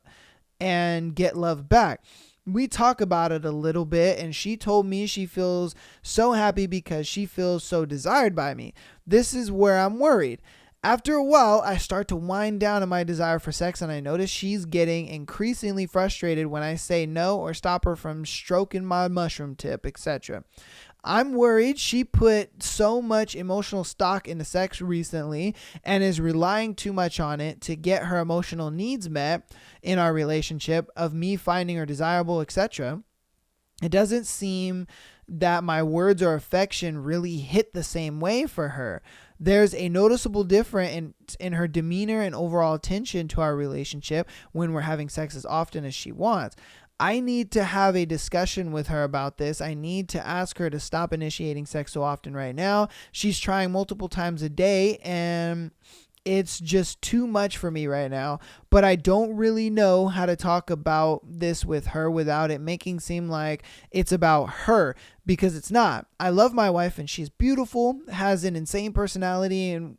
and get love back. We talk about it a little bit, and she told me she feels so happy because she feels so desired by me. This is where I'm worried. After a while, I start to wind down in my desire for sex, and I notice she's getting increasingly frustrated when I say no or stop her from stroking my mushroom tip, etc. I'm worried she put so much emotional stock into sex recently and is relying too much on it to get her emotional needs met in our relationship of me finding her desirable, etc. It doesn't seem that my words or affection really hit the same way for her. There's a noticeable difference in her demeanor and overall attention to our relationship when we're having sex as often as she wants. I need to have a discussion with her about this. I need to ask her to stop initiating sex so often right now. She's trying multiple times a day and it's just too much for me right now, but I don't really know how to talk about this with her without it making seem like it's about her, because it's not. I love my wife and she's beautiful, has an insane personality, and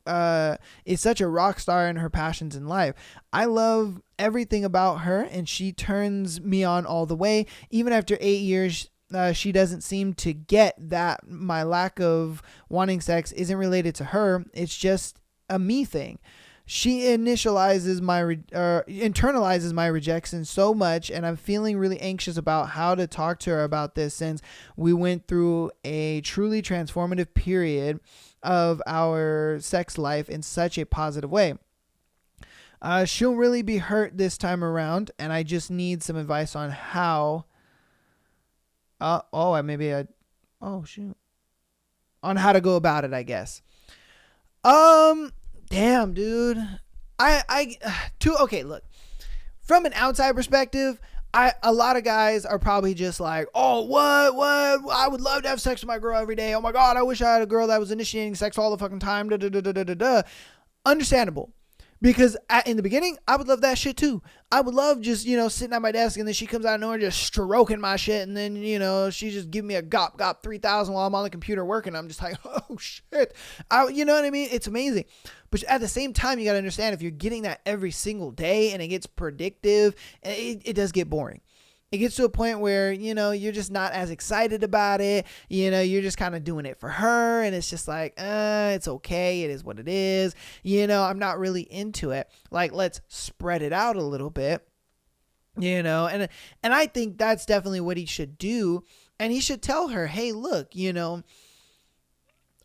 is such a rock star in her passions in life. I love everything about her and she turns me on all the way. Even after 8 years, she doesn't seem to get that my lack of wanting sex isn't related to her. It's just a me thing. She internalizes my rejection so much, and I'm feeling really anxious about how to talk to her about this since we went through a truly transformative period of our sex life in such a positive way. She'll really be hurt this time around, and I just need some advice on how. On how to go about it, I guess. Damn, dude. Okay, look. From an outside perspective, a lot of guys are probably just like, oh, what? I would love to have sex with my girl every day. Oh my God, I wish I had a girl that was initiating sex all the fucking time. Understandable. Because in the beginning, I would love that shit too. I would love just, sitting at my desk and then she comes out of nowhere just stroking my shit. And then, she just give me a gop 3000 while I'm on the computer working. I'm just like, oh shit. You know what I mean? It's amazing. But at the same time, you got to understand, if you're getting that every single day and it gets predictive, it does get boring. It gets to a point where, you're just not as excited about it. You're just kind of doing it for her. And it's just like, it's okay. It is what it is. I'm not really into it. Like, let's spread it out a little bit, and I think that's definitely what he should do. And he should tell her, hey, look,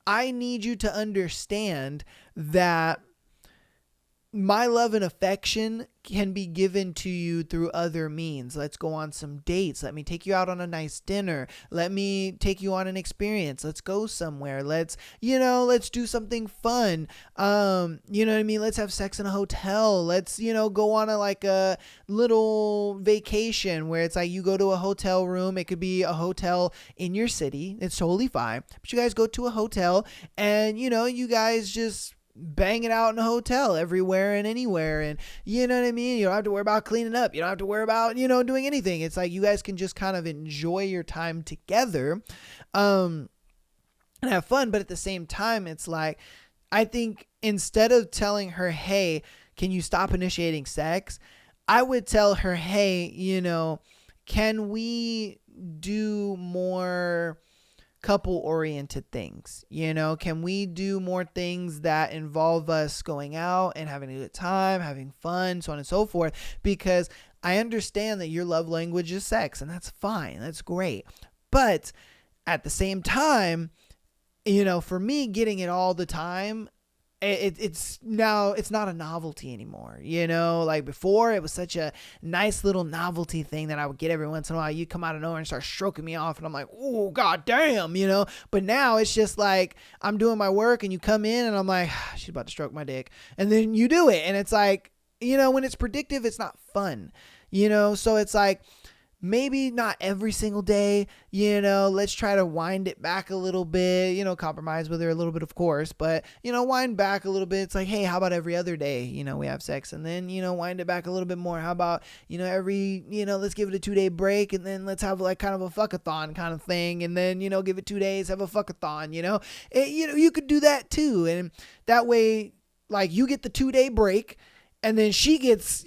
I need you to understand that my love and affection can be given to you through other means. Let's go on some dates. Let me take you out on a nice dinner. Let me take you on an experience. Let's go somewhere. Let's do something fun. You know what I mean? Let's have sex in a hotel. Let's, go on a little vacation where it's like you go to a hotel room. It could be a hotel in your city. It's totally fine. But you guys go to a hotel and, you guys just bang it out in a hotel everywhere and anywhere. And you know what I mean? You don't have to worry about cleaning up. You don't have to worry about, doing anything. It's like you guys can just kind of enjoy your time together and have fun. But at the same time, it's like, I think instead of telling her, hey, can you stop initiating sex? I would tell her, hey, can we do more couple oriented things? Can we do more things that involve us going out and having a good time, having fun, so on and so forth? Because I understand that your love language is sex, and that's fine. That's great. But at the same time, for me, getting it all the time, it's not a novelty anymore. Like before, it was such a nice little novelty thing that I would get every once in a while. You come out of nowhere and start stroking me off, and I'm like, oh, god damn, But now it's just like I'm doing my work, and you come in, and I'm like, she's about to stroke my dick, and then you do it, and it's like, when it's predictive, it's not fun, So it's like, maybe not every single day, let's try to wind it back a little bit, compromise with her a little bit, of course, but, wind back a little bit. It's like, hey, how about every other day, we have sex, and then, wind it back a little bit more. How about, every, let's give it a 2-day break, and then let's have like kind of a fuckathon kind of thing. And then, give it 2 days, have a fuckathon, you could do that too. And that way, like, you get the 2-day break, and then she gets,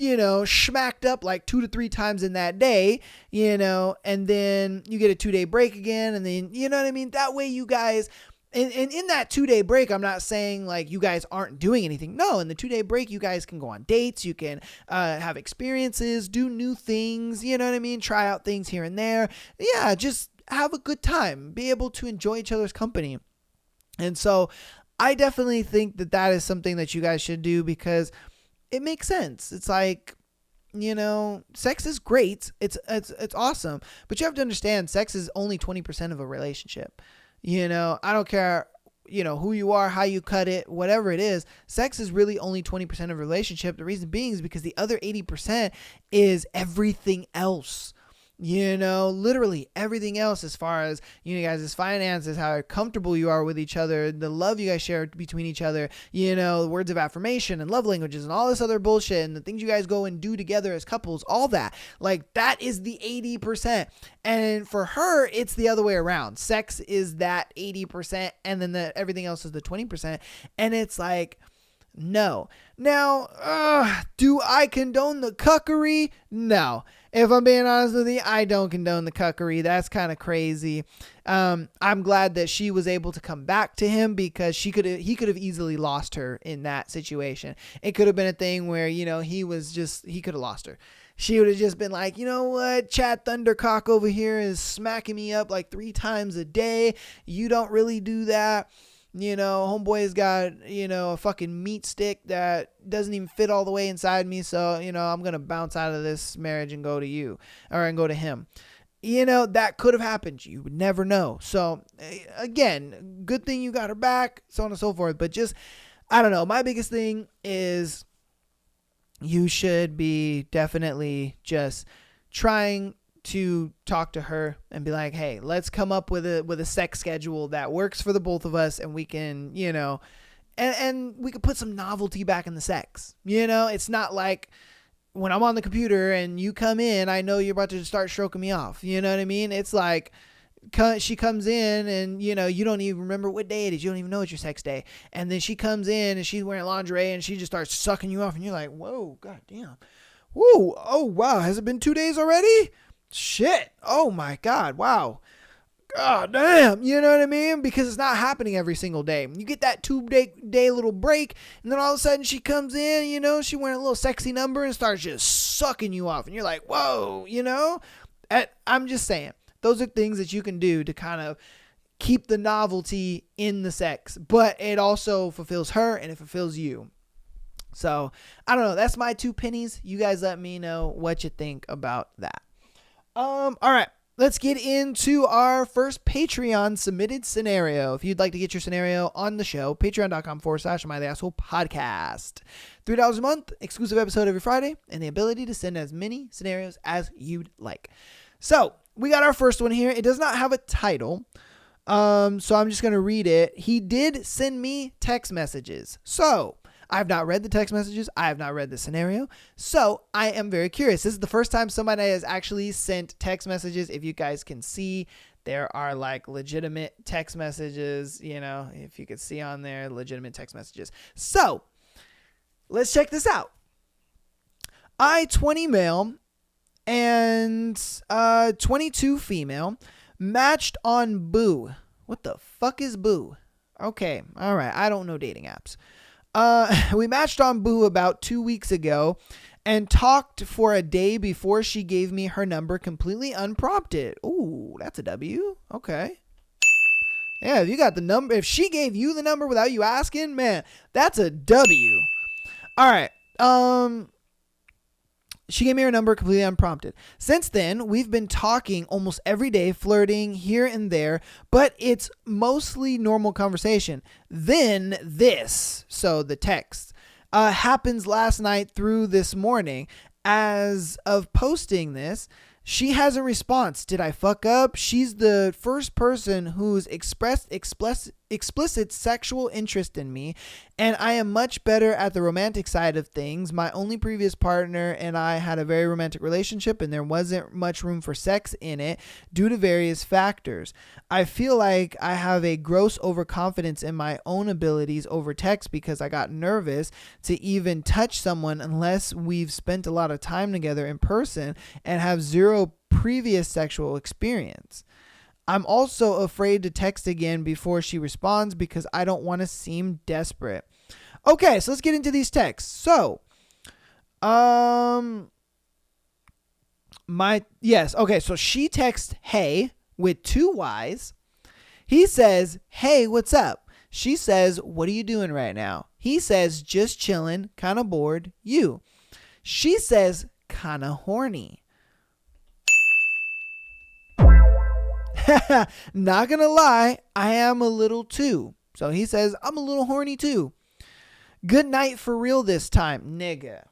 smacked up like 2 to 3 times in that day, and then you get a 2-day break again. And then, you know what I mean? That way you guys, and in that 2-day break, I'm not saying like you guys aren't doing anything. No, in the 2-day break, you guys can go on dates. You can have experiences, do new things, you know what I mean? Try out things here and there. Yeah, just have a good time. Be able to enjoy each other's company. And so I definitely think that is something that you guys should do, because it makes sense. It's like, sex is great. It's awesome. But you have to understand, sex is only 20% of a relationship. I don't care, who you are, how you cut it, whatever it is. Sex is really only 20% of a relationship. The reason being is because the other 80% is everything else. Literally everything else, as far as you guys' finances, how comfortable you are with each other, the love you guys share between each other, words of affirmation and love languages and all this other bullshit, and the things you guys go and do together as couples, all that, like, that is the 80%. And for her, it's the other way around. Sex is that 80%, and then everything else is the 20%. And it's like, no. Now, do I condone the cuckery? No. If I'm being honest with you, I don't condone the cuckery. That's kind of crazy. I'm glad that she was able to come back to him, because he could have easily lost her in that situation. It could have been a thing where, he could have lost her. She would have just been like, you know what, Chad Thundercock over here is smacking me up like 3 times a day. You don't really do that. Homeboy's got, a fucking meat stick that doesn't even fit all the way inside me. So, I'm going to bounce out of this marriage and go to you, and go to him. That could have happened. You would never know. So again, good thing you got her back, so on and so forth. But just, I don't know. My biggest thing is you should be definitely just trying to talk to her and be like, hey, let's come up with a sex schedule that works for the both of us, and we can, and we could put some novelty back in the sex. It's not like when I'm on the computer and you come in, I know you're about to start stroking me off. You know what I mean? It's like, she comes in and, you don't even remember what day it is. You don't even know it's your sex day. And then she comes in and she's wearing lingerie and she just starts sucking you off, and you're like, whoa, god damn. Whoa, oh wow, has it been 2 days already? Shit. Oh my god. Wow. God damn. You know what I mean? Because it's not happening every single day. You get that 2-day little break, and then all of a sudden she comes in, she wearing a little sexy number and starts just sucking you off. And you're like, whoa, I'm just saying, those are things that you can do to kind of keep the novelty in the sex, but it also fulfills her and it fulfills you. So I don't know. That's my 2 pennies. You guys let me know what you think about that. All right, let's get into our first Patreon submitted scenario. If you'd like to get your scenario on the show, patreon.com/MyTheAssholePodcast. $3 a month, exclusive episode every Friday, and the ability to send as many scenarios as you'd like. So we got our first one here. It does not have a title. So I'm just going to read it. He did send me text messages. So I have not read the text messages. I have not read the scenario. So I am very curious. This is the first time somebody has actually sent text messages. If you guys can see, there are like legitimate text messages, you know, if you could see on there, legitimate text messages. So let's check this out. I, 20 male and 22 female, matched on Boo. What the fuck is Boo? Okay, all right. I don't know dating apps. We matched on Boo about 2 weeks ago and talked for a day before she gave me her number completely unprompted. Ooh, that's a W. Okay. Yeah, if you got the number, if she gave you the number without you asking, man, that's a W. All right. She gave me her number completely unprompted. Since then, we've been talking almost every day, flirting here and there, but it's mostly normal conversation. Then this, so the text, happens last night through this morning. As of posting this, she has a response. Did I fuck up? She's the first person who's expressed explicit sexual interest in me, and I am much better at the romantic side of things. My only previous partner and I had a very romantic relationship, and there wasn't much room for sex in it due to various factors. I feel like I have a gross overconfidence in my own abilities over text because I got nervous to even touch someone unless we've spent a lot of time together in person and have zero previous sexual experience. I'm also afraid to text again before she responds because I don't want to seem desperate. Okay, so let's get into these texts. So, so she texts hey with 2 Y's. He says, hey, what's up? She says, what are you doing right now? He says, just chilling, kind of bored. You. She says, kind of horny. Not gonna lie, I am a little too. So he says, I'm a little horny too. Good night for real this time, nigga.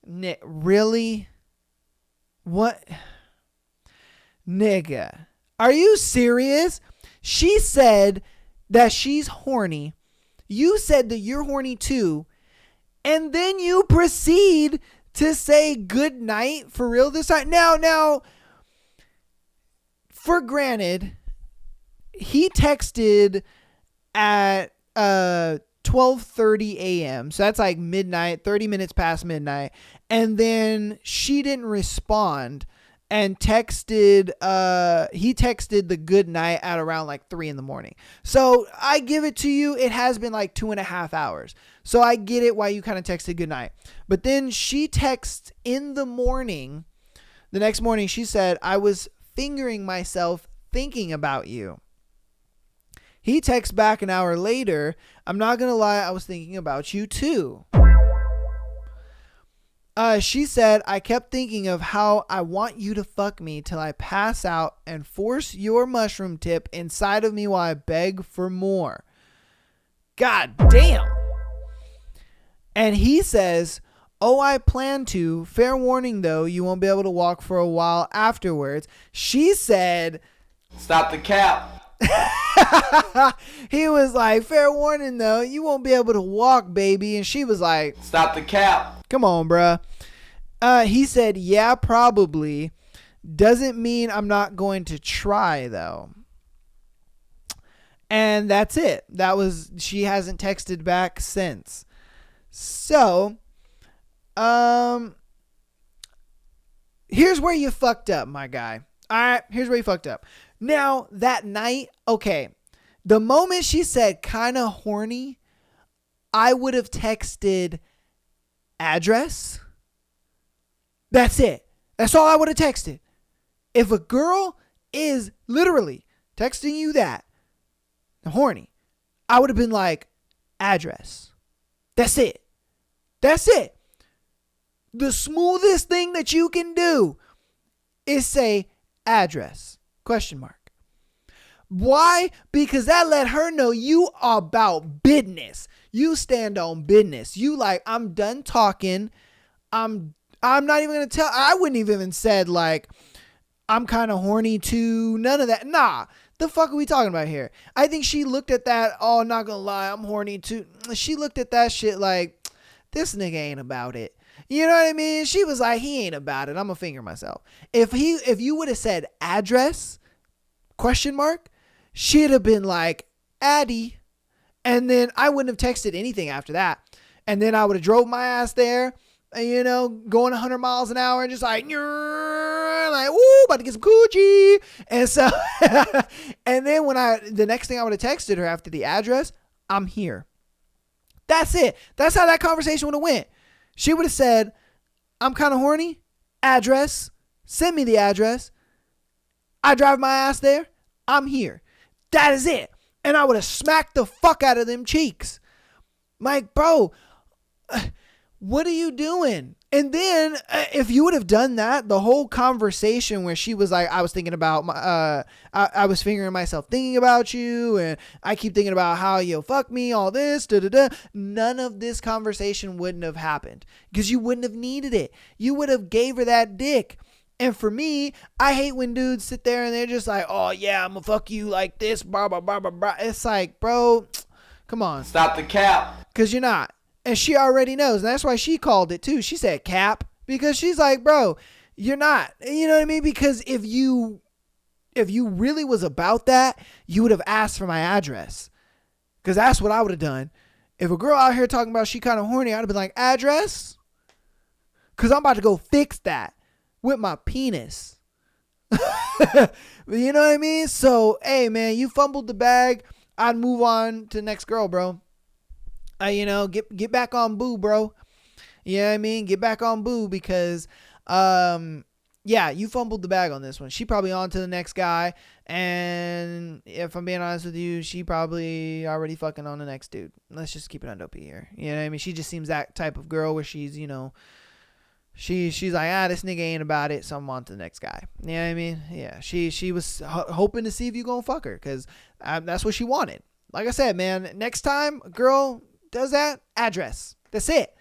Really? What? Nigga. Are you serious? She said that she's horny. You said that you're horny too. And then you proceed to say good night for real this time. Now, for granted, he texted at 12:30 a.m. So that's like midnight, 30 minutes past midnight. And then she didn't respond and he texted the good night at around like 3 in the morning. So I give it to you. It has been like 2.5 hours. So I get it why you kind of texted good night. But then she texts in the morning. The next morning she said, I was fingering myself thinking about you. He texts back an hour later, I'm not going to lie, I was thinking about you too. She said, I kept thinking of how I want you to fuck me till I pass out and force your mushroom tip inside of me while I beg for more. God damn. And he says, oh, I plan to. Fair warning, though, you won't be able to walk for a while afterwards. She said, Stop the cap. he was like, fair warning, though, you won't be able to walk, baby. And she was like, Stop the cap. come on, bruh. He said, yeah, probably. Doesn't mean I'm not going to try, though. And that's it. She hasn't texted back since. So, here's where you fucked up, my guy. All right, here's where you fucked up. Now, that night, okay, the moment she said kind of horny, I would have texted address. That's it. That's all I would have texted. If a girl is literally texting you that, horny, I would have been like, address. That's it. That's it. The smoothest thing that you can do is say address, question mark. Why? Because that let her know you are about business. You stand on business. You like, I'm done talking. I'm not even going to tell. I wouldn't even said like, I'm kind of horny too. None of that. Nah. The fuck are we talking about here? I think she looked at that. Oh, not gonna lie, I'm horny too. She looked at that shit like, this nigga ain't about it. You know what I mean? She was like, he ain't about it. I'm gonna finger myself. If you would have said address, question mark, she'd have been like, Addy. And then I wouldn't have texted anything after that. And then I would have drove my ass there, you know, going 100 miles an hour and just like, woo, about to get some coochie. And so, and then the next thing I would have texted her after the address, I'm here. That's it. That's how that conversation would have went. She would have said, I'm kind of horny. Address. Send me the address. I drive my ass there. I'm here. That is it. And I would have smacked the fuck out of them cheeks. Like, bro, what are you doing? And then if you would have done that, the whole conversation where she was like, I was thinking about, I was fingering myself thinking about you. And I keep thinking about how you'll fuck me, all this, none of this conversation wouldn't have happened because you wouldn't have needed it. You would have gave her that dick. And for me, I hate when dudes sit there and they're just like, oh yeah, I'm gonna fuck you like this, blah, blah, blah, blah, blah. It's like, bro, come on. Stop the cap. Because you're not. And she already knows. And that's why she called it too. She said cap. Because she's like, bro, you're not. You know what I mean? Because if you really was about that, you would have asked for my address. Because that's what I would have done. If a girl out here talking about she kind of horny, I'd have been like, address? Because I'm about to go fix that with my penis. You know what I mean? So, hey, man, you fumbled the bag. I'd move on to the next girl, bro. You know, get back on boo, bro. You know what I mean? Get back on boo because, yeah, you fumbled the bag on this one. She probably on to the next guy. And if I'm being honest with you, she probably already fucking on the next dude. Let's just keep it on dopey here. You know what I mean? She just seems that type of girl where she's, you know, she's like, this nigga ain't about it, so I'm on to the next guy. You know what I mean? Yeah, she was hoping to see if you gonna fuck her because that's what she wanted. Like I said, man, next time a girl does that, address. That's it.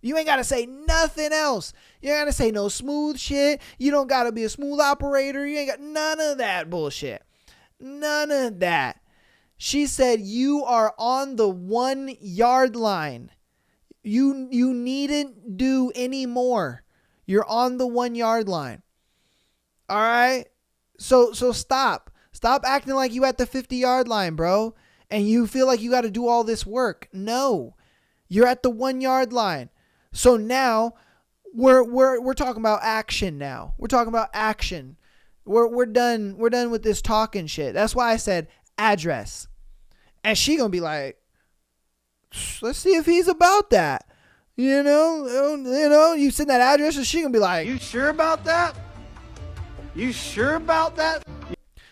You ain't got to say nothing else. You ain't got to say no smooth shit. You don't got to be a smooth operator. You ain't got none of that bullshit. None of that. She said you are on the 1 yard line. You needn't do any more. You're on the 1 yard line. All right? So stop. Stop acting like you at the 50 yard line, bro. And you feel like you got to do all this work. No. You're at the 1 yard line. So now we're talking about action now. We're talking about action. We're done with this talking shit. That's why I said address. And she going to be like, let's see if he's about that. You know, you send that address and she going to be like, You sure about that? You sure about that?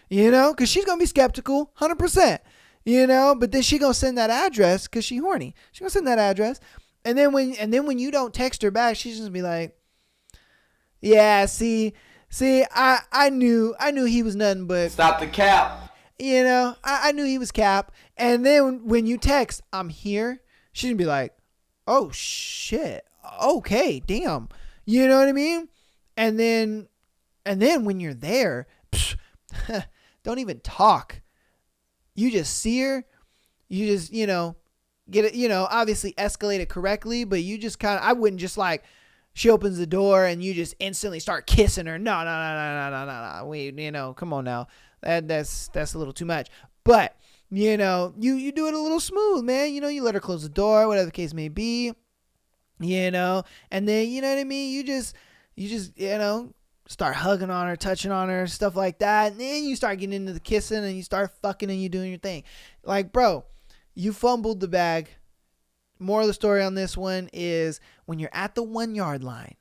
You know, because she's going to be skeptical, 100%. You know, but then she going to send that address because she horny. She going to send that address. And then when you don't text her back, she's just going to be like, yeah, see, I knew he was nothing but. Stop the cap. You know, I knew he was cap. And then when you text, I'm here, she's going to be like, oh, shit. Okay, damn. You know what I mean? And then when you're there, don't even talk. You just see her. You just, you know, get it, you know, obviously escalate it correctly, but you just kind of, I wouldn't just like, she opens the door and you just instantly start kissing her. No. Wait, you know, come on now. That's a little too much. But, you know, you do it a little smooth, man. You know, you let her close the door, whatever the case may be, you know, and then, you know what I mean? You just, you know, start hugging on her, touching on her, stuff like that. And then you start getting into the kissing and you start fucking and you doing your thing. Like, bro, you fumbled the bag. Moral of the story on this one is when you're at the 1 yard line,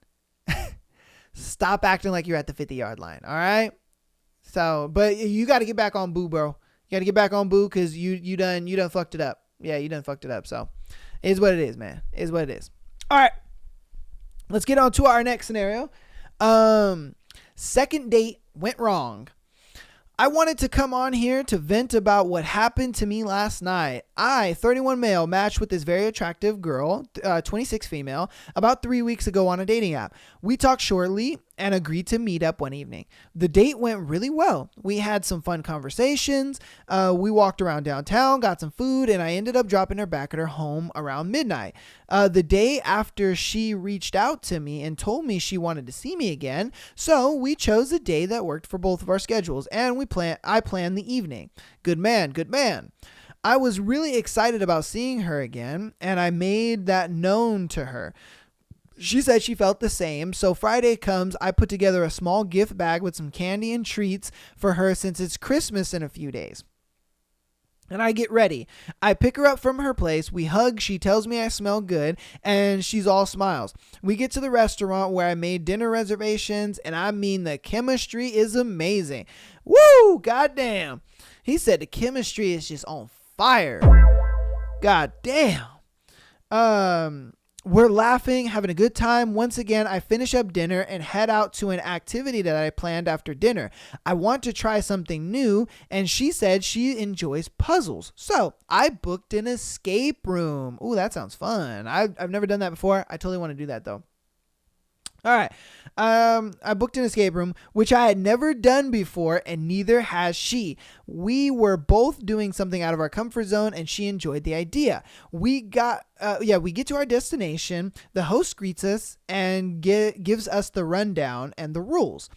stop acting like you're at the 50 yard line. All right. So, but you got to get back on boo, bro. You got to get back on boo because you done fucked it up. Yeah, you done fucked it up. So it is what it is, man. It is what it is. All right. Let's get on to our next scenario. Second date went wrong. I wanted to come on here to vent about what happened to me last night. I, 31 male, matched with this very attractive girl, 26 female, about 3 weeks ago on a dating app. We talked shortly and agreed to meet up one evening. The date went really well. We had some fun conversations. We walked around downtown, got some food, and I ended up dropping her back at her home around midnight. The day after, she reached out to me and told me she wanted to see me again. So we chose a day that worked for both of our schedules, and I planned the evening. Good man, good man. I was really excited about seeing her again, and I made that known to her. She said she felt the same. So Friday comes, I put together a small gift bag with some candy and treats for her since it's Christmas in a few days. And I get ready. I pick her up from her place. We hug. She tells me I smell good, and she's all smiles. We get to the restaurant where I made dinner reservations, and I mean, the chemistry is amazing. Woo! Goddamn. He said the chemistry is just on fire. Goddamn. We're laughing, having a good time. Once again, I finish up dinner and head out to an activity that I planned after dinner. I want to try something new, and she said she enjoys puzzles. So I booked an escape room. Ooh, that sounds fun. I've never done that before. I totally want to do that though. All right. I booked an escape room, which I had never done before, and neither has she. We were both doing something out of our comfort zone, and she enjoyed the idea. We get to our destination. The host greets us and gives us the rundown and the rules.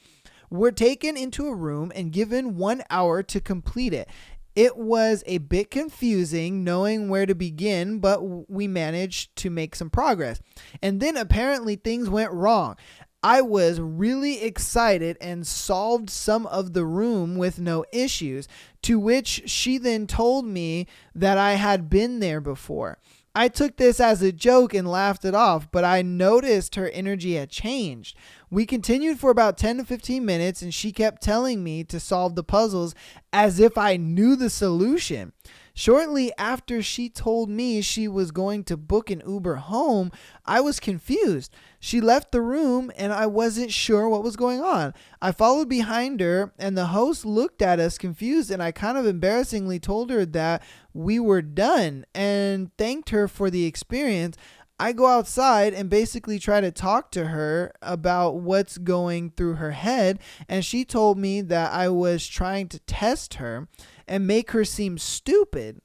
We're taken into a room and given 1 hour to complete it. It was a bit confusing knowing where to begin, but we managed to make some progress. And then apparently things went wrong. I was really excited and solved some of the room with no issues, to which she then told me that I had been there before. I took this as a joke and laughed it off, but I noticed her energy had changed. We continued for about 10 to 15 minutes, and she kept telling me to solve the puzzles as if I knew the solution. Shortly after she told me she was going to book an Uber home, I was confused. She left the room and I wasn't sure what was going on. I followed behind her and the host looked at us confused, and I kind of embarrassingly told her that we were done and thanked her for the experience. I go outside and basically try to talk to her about what's going through her head, and she told me that I was trying to test her and make her seem stupid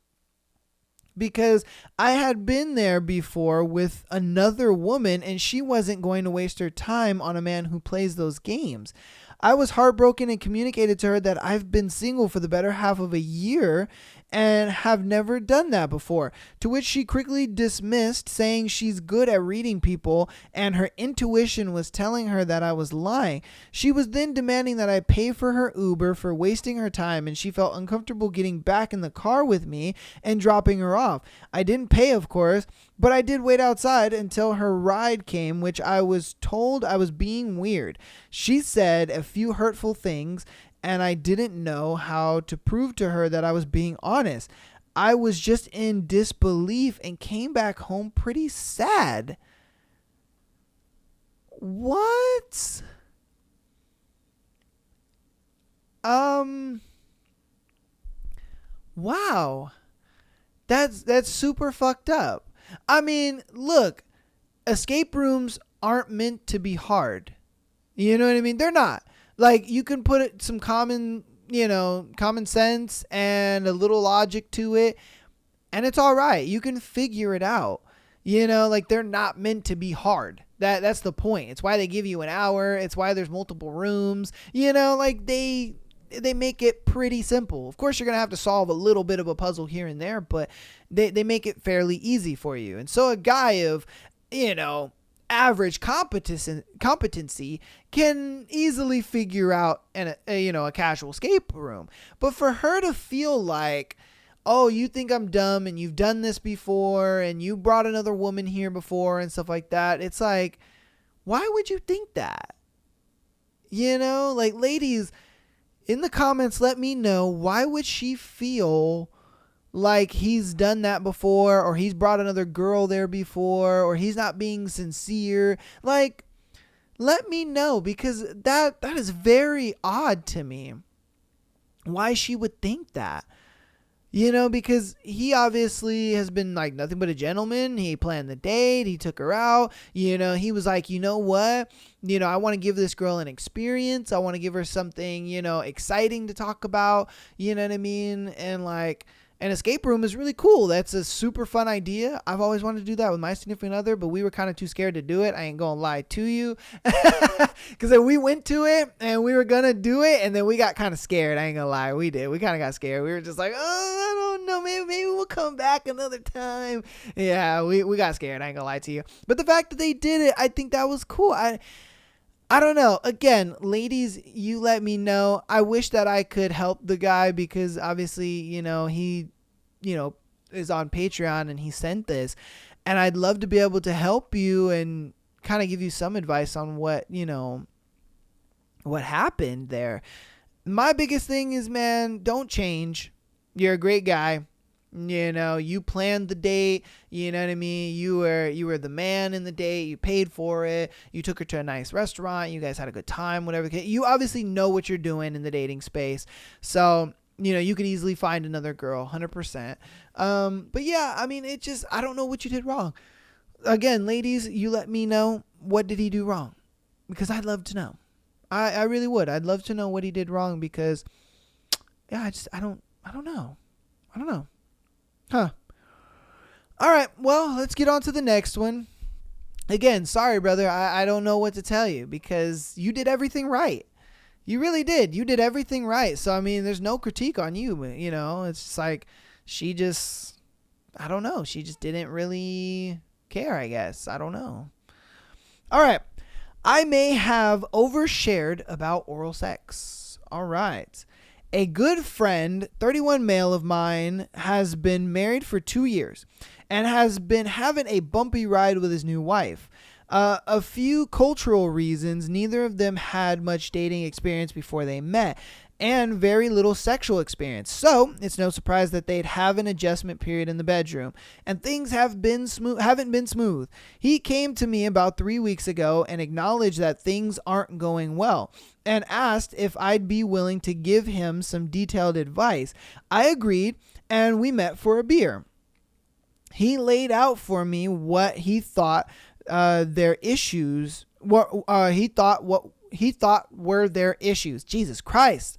because I had been there before with another woman and she wasn't going to waste her time on a man who plays those games. I was heartbroken and communicated to her that I've been single for the better half of a year and have never done that before, to which she quickly dismissed, saying she's good at reading people and her intuition was telling her that I was lying. She was then demanding that I pay for her Uber for wasting her time, and she felt uncomfortable getting back in the car with me and dropping her off. I didn't pay, of course, but I did wait outside until her ride came, which I was told I was being weird. She said a few hurtful things, and I didn't know how to prove to her that I was being honest. I was just in disbelief and came back home pretty sad. What? Wow. That's super fucked up. I mean, look, escape rooms aren't meant to be hard. You know what I mean? They're not. Like, you can put some common sense and a little logic to it, and it's all right. You can figure it out. Like, they're not meant to be hard. That's the point. It's why they give you an hour. It's why there's multiple rooms. Like, they make it pretty simple. Of course, you're going to have to solve a little bit of a puzzle here and there, but they make it fairly easy for you. And so a guy of, average competency can easily figure out a casual escape room. But for her to feel like, oh, you think I'm dumb and you've done this before and you brought another woman here before and stuff like that, it's like, why would you think that? Like, ladies, in the comments, let me know, why would she feel like he's done that before, or he's brought another girl there before, or he's not being sincere? Like, let me know, because that is very odd to me, why she would think that. You know, because he obviously has been like nothing but a gentleman. He planned the date. He took her out. You know, he was like, you know what? You know, I want to give this girl an experience. I want to give her something, you know, exciting to talk about. You know what I mean? And like, an escape room is really cool. That's a super fun idea. I've always wanted to do that with my significant other, but we were kind of too scared to do it. I ain't going to lie to you. Because we went to it and we were going to do it. And then we got kind of scared. I ain't going to lie. We did. We kind of got scared. We were just like, oh, I don't know. Maybe we'll come back another time. Yeah, we got scared. I ain't going to lie to you. But the fact that they did it, I think that was cool. I don't know. Again, ladies, you let me know. I wish that I could help the guy because obviously, you know, he, you know, is on Patreon and he sent this. And I'd love to be able to help you and kind of give you some advice on what, you know, what happened there. My biggest thing is, man, don't change. You're a great guy. You know, you planned the date, you know what I mean? You were the man in the date, you paid for it, you took her to a nice restaurant, you guys had a good time, whatever. You obviously know what you're doing in the dating space. So, you know, you could easily find another girl, 100%. But yeah, I mean, I don't know what you did wrong. Again, ladies, you let me know, what did he do wrong? Because I'd love to know. I really would. I'd love to know what he did wrong because, yeah, I don't know. I don't know. Huh. All right. Well, let's get on to the next one. Again, sorry, brother. I don't know what to tell you because you did everything right. You really did. You did everything right. So, I mean, there's no critique on you. You know, it's just like I don't know. She just didn't really care, I guess. I don't know. All right. I may have overshared about oral sex. All right. A good friend, 31 male of mine, has been married for 2 years and has been having a bumpy ride with his new wife. A few cultural reasons, neither of them had much dating experience before they met and very little sexual experience. So it's no surprise that they'd have an adjustment period in the bedroom and things haven't been smooth. He came to me about 3 weeks ago and acknowledged that things aren't going well and asked if I'd be willing to give him some detailed advice. I agreed and we met for a beer. He laid out for me what he thought their issues, what he thought were their issues. Jesus Christ.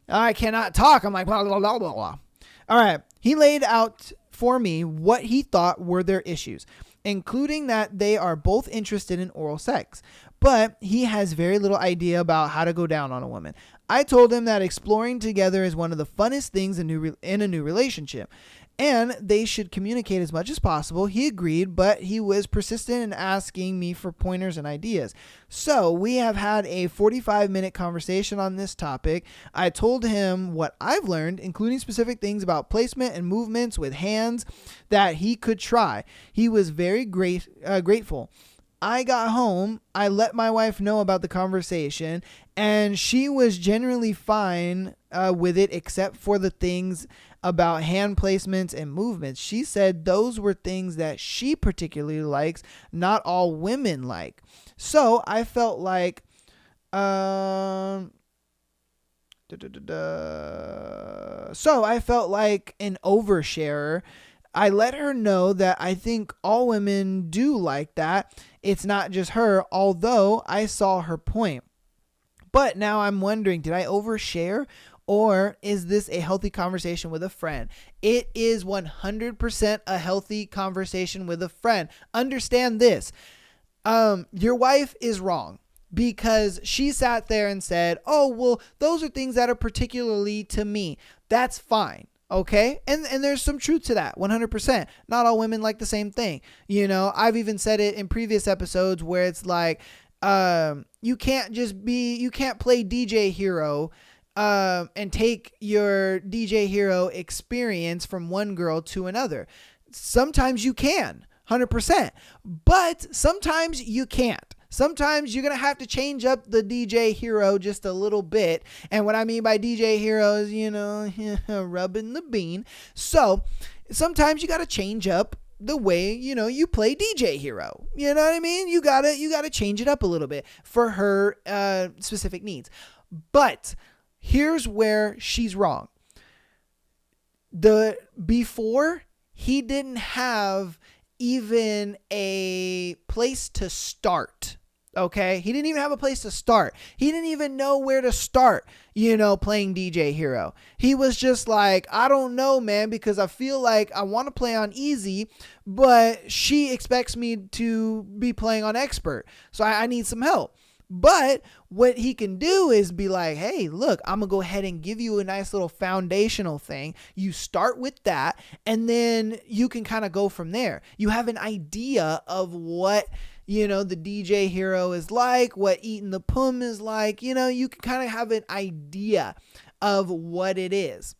I cannot talk. I'm like, blah, blah, blah, blah, blah. All right. He laid out for me what he thought were their issues, including that they are both interested in oral sex, but he has very little idea about how to go down on a woman. I told him that exploring together is one of the funnest things in a new relationship, and they should communicate as much as possible. He agreed, but he was persistent in asking me for pointers and ideas. So we have had a 45-minute conversation on this topic. I told him what I've learned, including specific things about placement and movements with hands that he could try. He was very grateful. I got home, I let my wife know about the conversation, and she was generally fine with it except for the things about hand placements and movements. She said those were things that she particularly likes, not all women like. So I felt like an oversharer. I let her know that I think all women do like that. It's not just her, although I saw her point. But now I'm wondering, did I overshare? Or is this a healthy conversation with a friend? It is 100% a healthy conversation with a friend. Understand this. Your wife is wrong because she sat there and said, oh, well, those are things that are particularly to me. That's fine. Okay. And there's some truth to that. 100%. Not all women like the same thing. You know, I've even said it in previous episodes where it's like, you can't play DJ Hero and take your DJ Hero experience from one girl to another. Sometimes you can, 100%, but sometimes you can't. Sometimes you're going to have to change up the DJ Hero just a little bit. And what I mean by DJ Hero is, you know, rubbing the bean. So sometimes you got to change up the way, you know, you play DJ Hero. You know what I mean? You got to change it up a little bit for her specific needs. But here's where she's wrong. The before, he didn't have even a place to start. Okay, he didn't even have a place to start. He didn't even know where to start, playing DJ Hero. He was just like, I don't know, man, because I feel like I want to play on easy, but she expects me to be playing on expert. So I need some help. But what he can do is be like, hey, look, I'm going to go ahead and give you a nice little foundational thing. You start with that, and then you can kind of go from there. You have an idea of what, the DJ Hero is like, what Eating the Pum is like. You can kind of have an idea of what it is.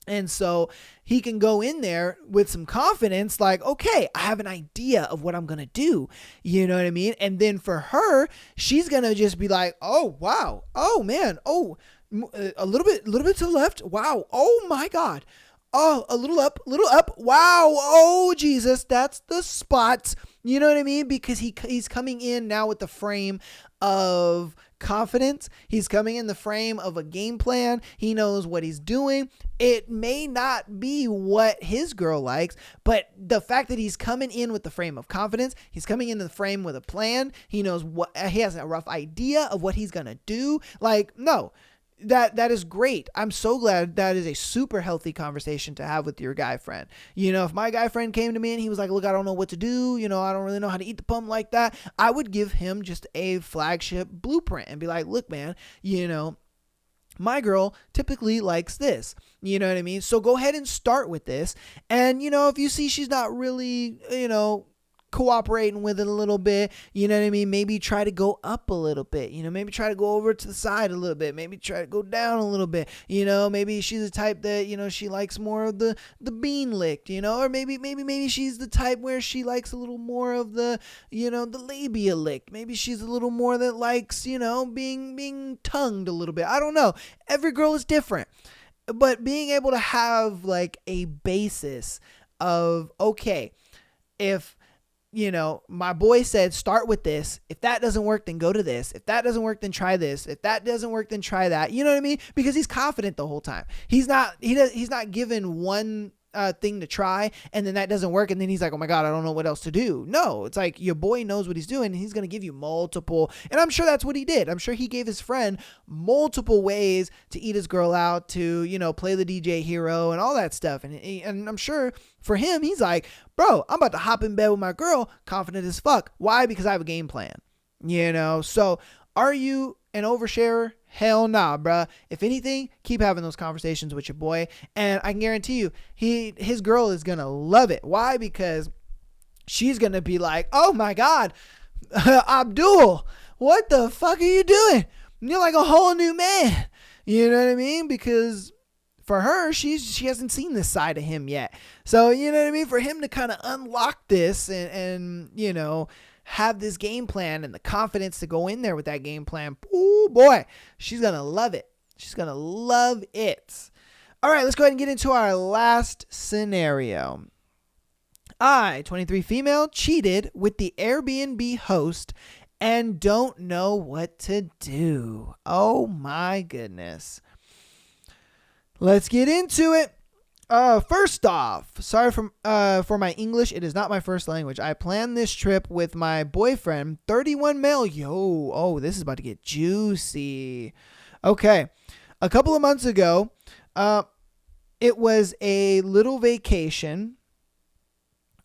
And so he can go in there with some confidence, like, okay, I have an idea of what I'm going to do. You know what I mean? And then for her, she's going to just be like, oh, wow. Oh, man. Oh, a little bit to the left. Wow. Oh, my God. Oh, a little up. Wow. Oh, Jesus. That's the spot. You know what I mean? Because he's coming in now with the frame of confidence. He's coming in the frame of a game plan. He knows what he's doing. It may not be what his girl likes, but the fact that he's coming in with the frame of confidence, he's coming in the frame with a plan. He knows he has a rough idea of what he's going to do. Like, no. That is great. I'm so glad. That is a super healthy conversation to have with your guy friend. If my guy friend came to me and he was like, look, I don't know what to do. I don't really know how to eat the pum like that. I would give him just a flagship blueprint and be like, look, man, my girl typically likes this. You know what I mean? So go ahead and start with this. And, if you see she's not really, cooperating with it a little bit, you know what I mean? Maybe try to go up a little bit, maybe try to go over to the side a little bit, maybe try to go down a little bit, maybe she's the type that, she likes more of the bean licked, or maybe she's the type where she likes a little more of the, the labia licked. Maybe she's a little more that likes, being tongued a little bit. I don't know. Every girl is different, but being able to have like a basis of, okay, if my boy said, start with this. If that doesn't work, then go to this. If that doesn't work, then try this. If that doesn't work, then try that. You know what I mean? Because he's confident the whole time. He's not given one thing to try, and then that doesn't work, and then he's like, oh my God, I don't know what else to do. No, it's like your boy knows what he's doing, and he's going to give you multiple, and I'm sure that's what he did. I'm sure he gave his friend multiple ways to eat his girl out, to, play the DJ Hero and all that stuff. And I'm sure for him, he's like, bro, I'm about to hop in bed with my girl, confident as fuck. Why? Because I have a game plan, So are you an oversharer? Hell nah, bruh. If anything, keep having those conversations with your boy. And I can guarantee you, his girl is going to love it. Why? Because she's going to be like, oh my God, Abdul, what the fuck are you doing? You're like a whole new man. You know what I mean? Because for her, she hasn't seen this side of him yet. So, you know what I mean? For him to kind of unlock this and have this game plan and the confidence to go in there with that game plan. Oh boy, she's going to love it. She's going to love it. All right, let's go ahead and get into our last scenario. I, 23 female, cheated with the Airbnb host and don't know what to do. Oh my goodness. Let's get into it. First off, sorry for my English. It is not my first language. I planned this trip with my boyfriend, 31 male. Oh, this is about to get juicy. Okay. A couple of months ago, it was a little vacation.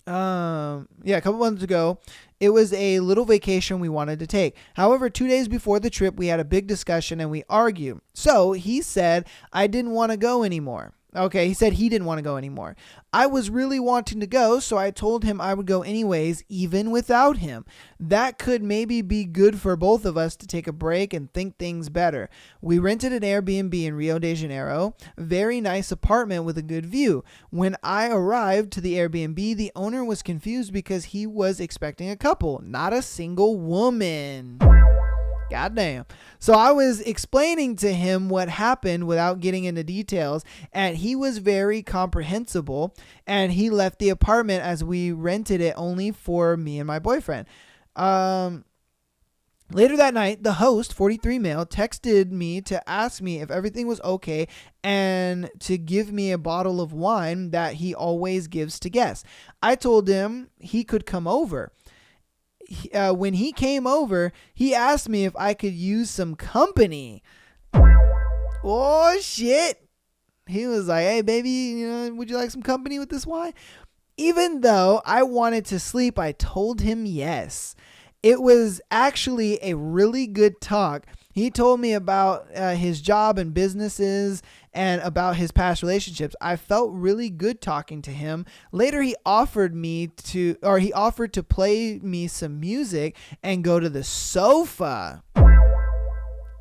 A couple months ago, it was a little vacation we wanted to take. However, 2 days before the trip, we had a big discussion and we argued. So he said I didn't want to go anymore. Okay, he said he didn't want to go anymore. I was really wanting to go, so I told him I would go anyways, even without him. That could maybe be good for both of us to take a break and think things better. We rented an Airbnb in Rio de Janeiro. Very nice apartment with a good view. When I arrived to the Airbnb, the owner was confused because he was expecting a couple, not a single woman. Goddamn. So I was explaining to him what happened without getting into details, and he was very comprehensible, and he left the apartment as we rented it only for me and my boyfriend. Later that night, the host, 43 male, texted me to ask me if everything was okay and to give me a bottle of wine that he always gives to guests. I told him he could come over. When he came over, he asked me if I could use some company. Oh, shit. He was like, hey, baby, would you like some company with this wine? Even though I wanted to sleep, I told him yes. It was actually a really good talk. He told me about his job and businesses and about his past relationships. I felt really good talking to him. Later, he offered to play me some music and go to the sofa.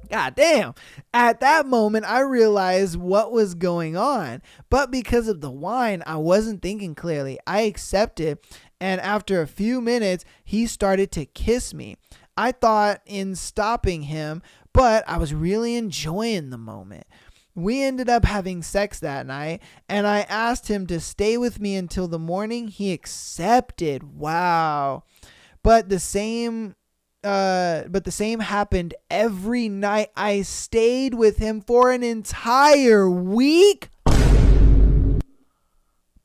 God damn. At that moment, I realized what was going on. But because of the wine, I wasn't thinking clearly. I accepted. And after a few minutes, he started to kiss me. I thought in stopping him, but I was really enjoying the moment. We ended up having sex that night, and I asked him to stay with me until the morning. He accepted. Wow. But the same happened every night. I stayed with him for an entire week.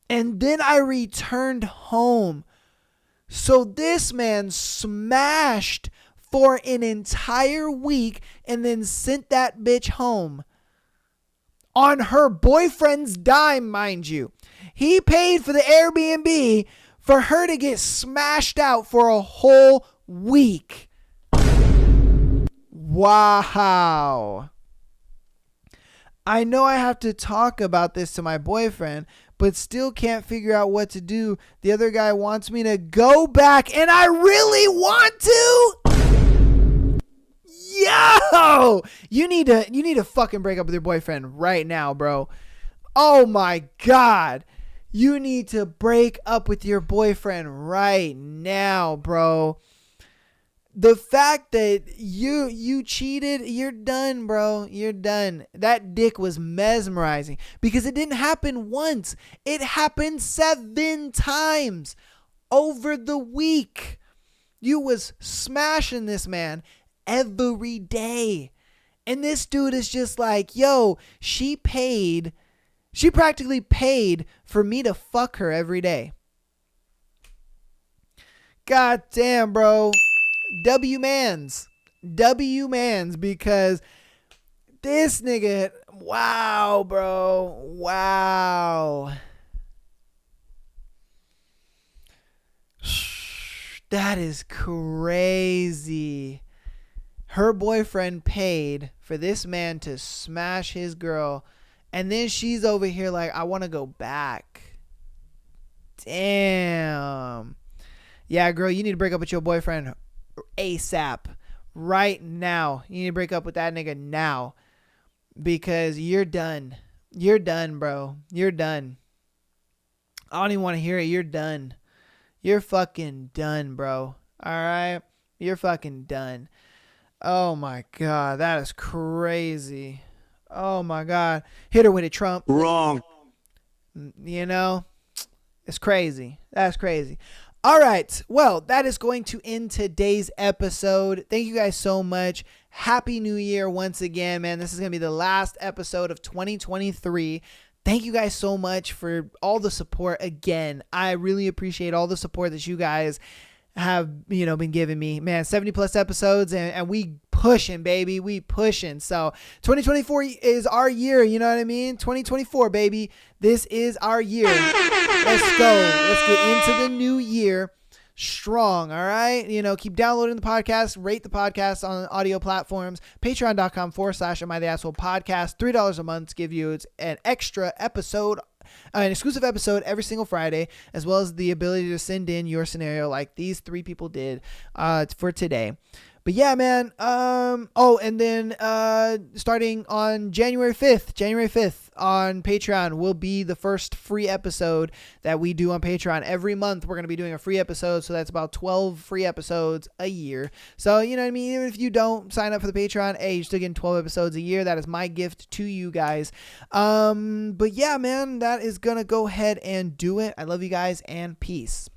And then I returned home. So this man smashed for an entire week and then sent that bitch home. On her boyfriend's dime, mind you. He paid for the Airbnb for her to get smashed out for a whole week. Wow. I know I have to talk about this to my boyfriend, but still can't figure out what to do. The other guy wants me to go back, and I really want to. Yo, you need to fucking break up with your boyfriend right now, bro. Oh my God. You need to break up with your boyfriend right now, bro. The fact that you cheated, you're done, bro. You're done. That dick was mesmerizing because it didn't happen once. It happened 7 times over the week. You was smashing this man every day. And this dude is just like, yo, she practically paid for me to fuck her every day. God damn, bro. W-mans, because this nigga, wow, bro, wow. That is crazy. Her boyfriend paid for this man to smash his girl, and then she's over here like, I want to go back. Damn. Yeah, girl, you need to break up with your boyfriend ASAP. Right now. You need to break up with that nigga now. Because you're done. You're done, bro. You're done. I don't even want to hear it. You're done. You're fucking done, bro. Alright? You're fucking done. Oh my God. That is crazy. Oh my God. Hit her with it, Trump. Wrong. It's crazy. That's crazy. All right. Well, that is going to end today's episode. Thank you guys so much. Happy New Year once again, man. This is going to be the last episode of 2023. Thank you guys so much for all the support again. I really appreciate all the support that you guys have, been giving me. Man, 70 plus episodes and we pushing, baby. We pushing. So 2024 is our year. You know what I mean? 2024, baby. This is our year. Let's go. Let's get into the new year strong. All right. Keep downloading the podcast, rate the podcast on audio platforms, patreon.com/Am I the Asshole podcast. $3 a month to give you an extra episode, an exclusive episode every single Friday, as well as the ability to send in your scenario like these 3 people did for today. But yeah, man. And then starting on January 5th on Patreon will be the first free episode that we do on Patreon. Every month we're going to be doing a free episode, so that's about 12 free episodes a year. So, you know what I mean? Even if you don't sign up for the Patreon, hey, you're still getting 12 episodes a year. That is my gift to you guys. But yeah, man, that is going to go ahead and do it. I love you guys, and peace.